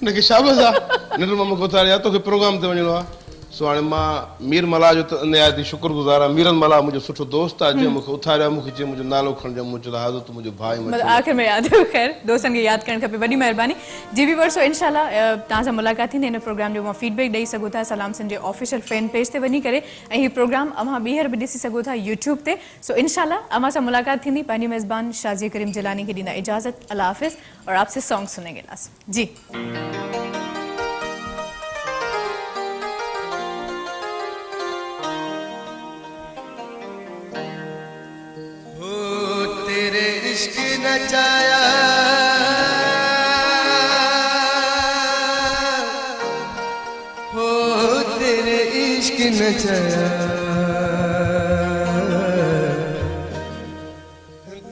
उनखे शाबाश आहे, निंड मां मूंखे उथारियो आहे, तोखे प्रोग्राम ते वञिणो आहे। सो हाणे मां मीर मला जो त निहायती शुक्रगुज़ार आहियां। मीरन मला मुंहिंजो सुठो दोस्त आहे, जंहिं मूंखे उथारियो, मूंखे चयो मुंहिंजो नालो खणिजो, मूं चयो हाज़िर तूं मुंहिंजो भाउ। आख़िर में यादि हुयो। ख़ैर दोस्तनि खे यादि करणु खपे, वॾी महिरबानी। जी व्यूअर्स, इंशाल्लाह तव्हां सां मुलाक़ात थींदी। हिन प्रोग्राम जो मां फीडबैक ॾेई सघो था सलाम सिंध जे ऑफिशियल फैन पेज ते वञी करे, ऐं हीउ प्रोग्राम अव्हां ॿीहर बि ॾिसी सघो था यूट्यूब ते। सो इंशाल्लाह अव्हां सां मुलाक़ात थींदी। पंहिंजी मेज़बान शाज़ी करीम जिलानी खे ॾींदा इजाज़त। अल्लाह हाफ़िज़, और आपसे सॉन्ग सुनेंगे लास्ट। जी इश्क नचाया हो, तेरे इश्क नचाया,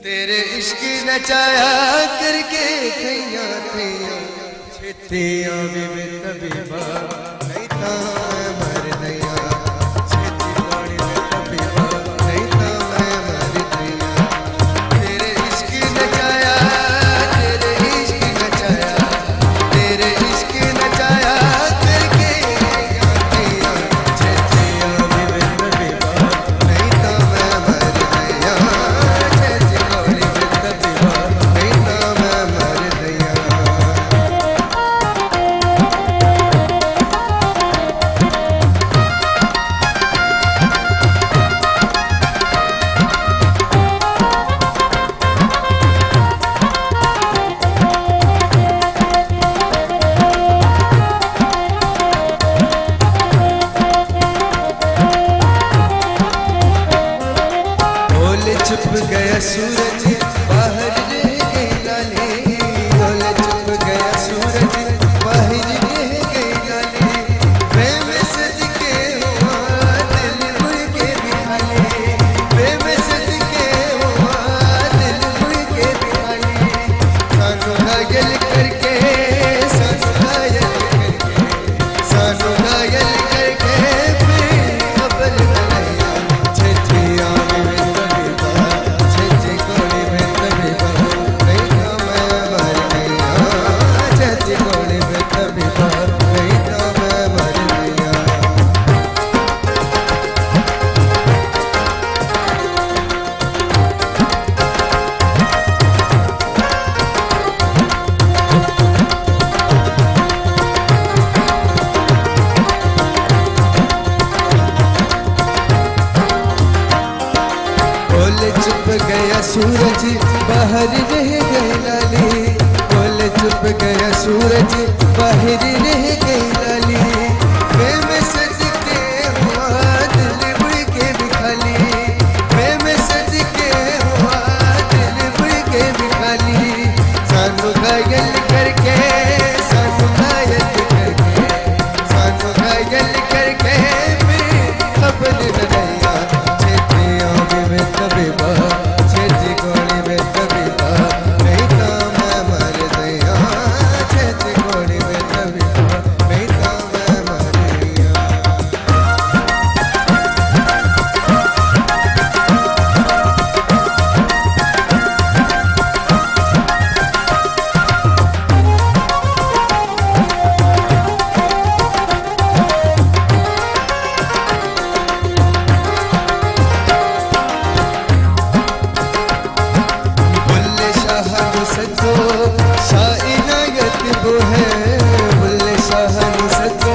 तेरे इश्क नचाया करके खैया खैया छेतियां में तबीबा नहीं था मर नया, छेती वाणी में तबीबा नहीं था मर नया। तेरे इश्क नचाया, तेरे इश्क नचाया, तेरे इश्क नचाया करके खैया खैया छेतियां में तबीबा नहीं था मर नया, छेती वाणी में तबीबा नहीं था मर नया। बाहर रह गई लाली मैं सदके हुआ दिल बुड़ के भी खाली मैं सदके हुआ दिल बुड़ के भी खाली सानू घायल करके सानू घायल करके सानू घायल करके मेरी खबर न रहिया छेती आवे में तबीबा छेती गोली में तबीबा नहीं तो मैं मर गया छेती गोली में तबीबा नहीं तो मैं मर गया बुल्ले शाह सतो शाह इनायत वो है बुल्ले शाह सतो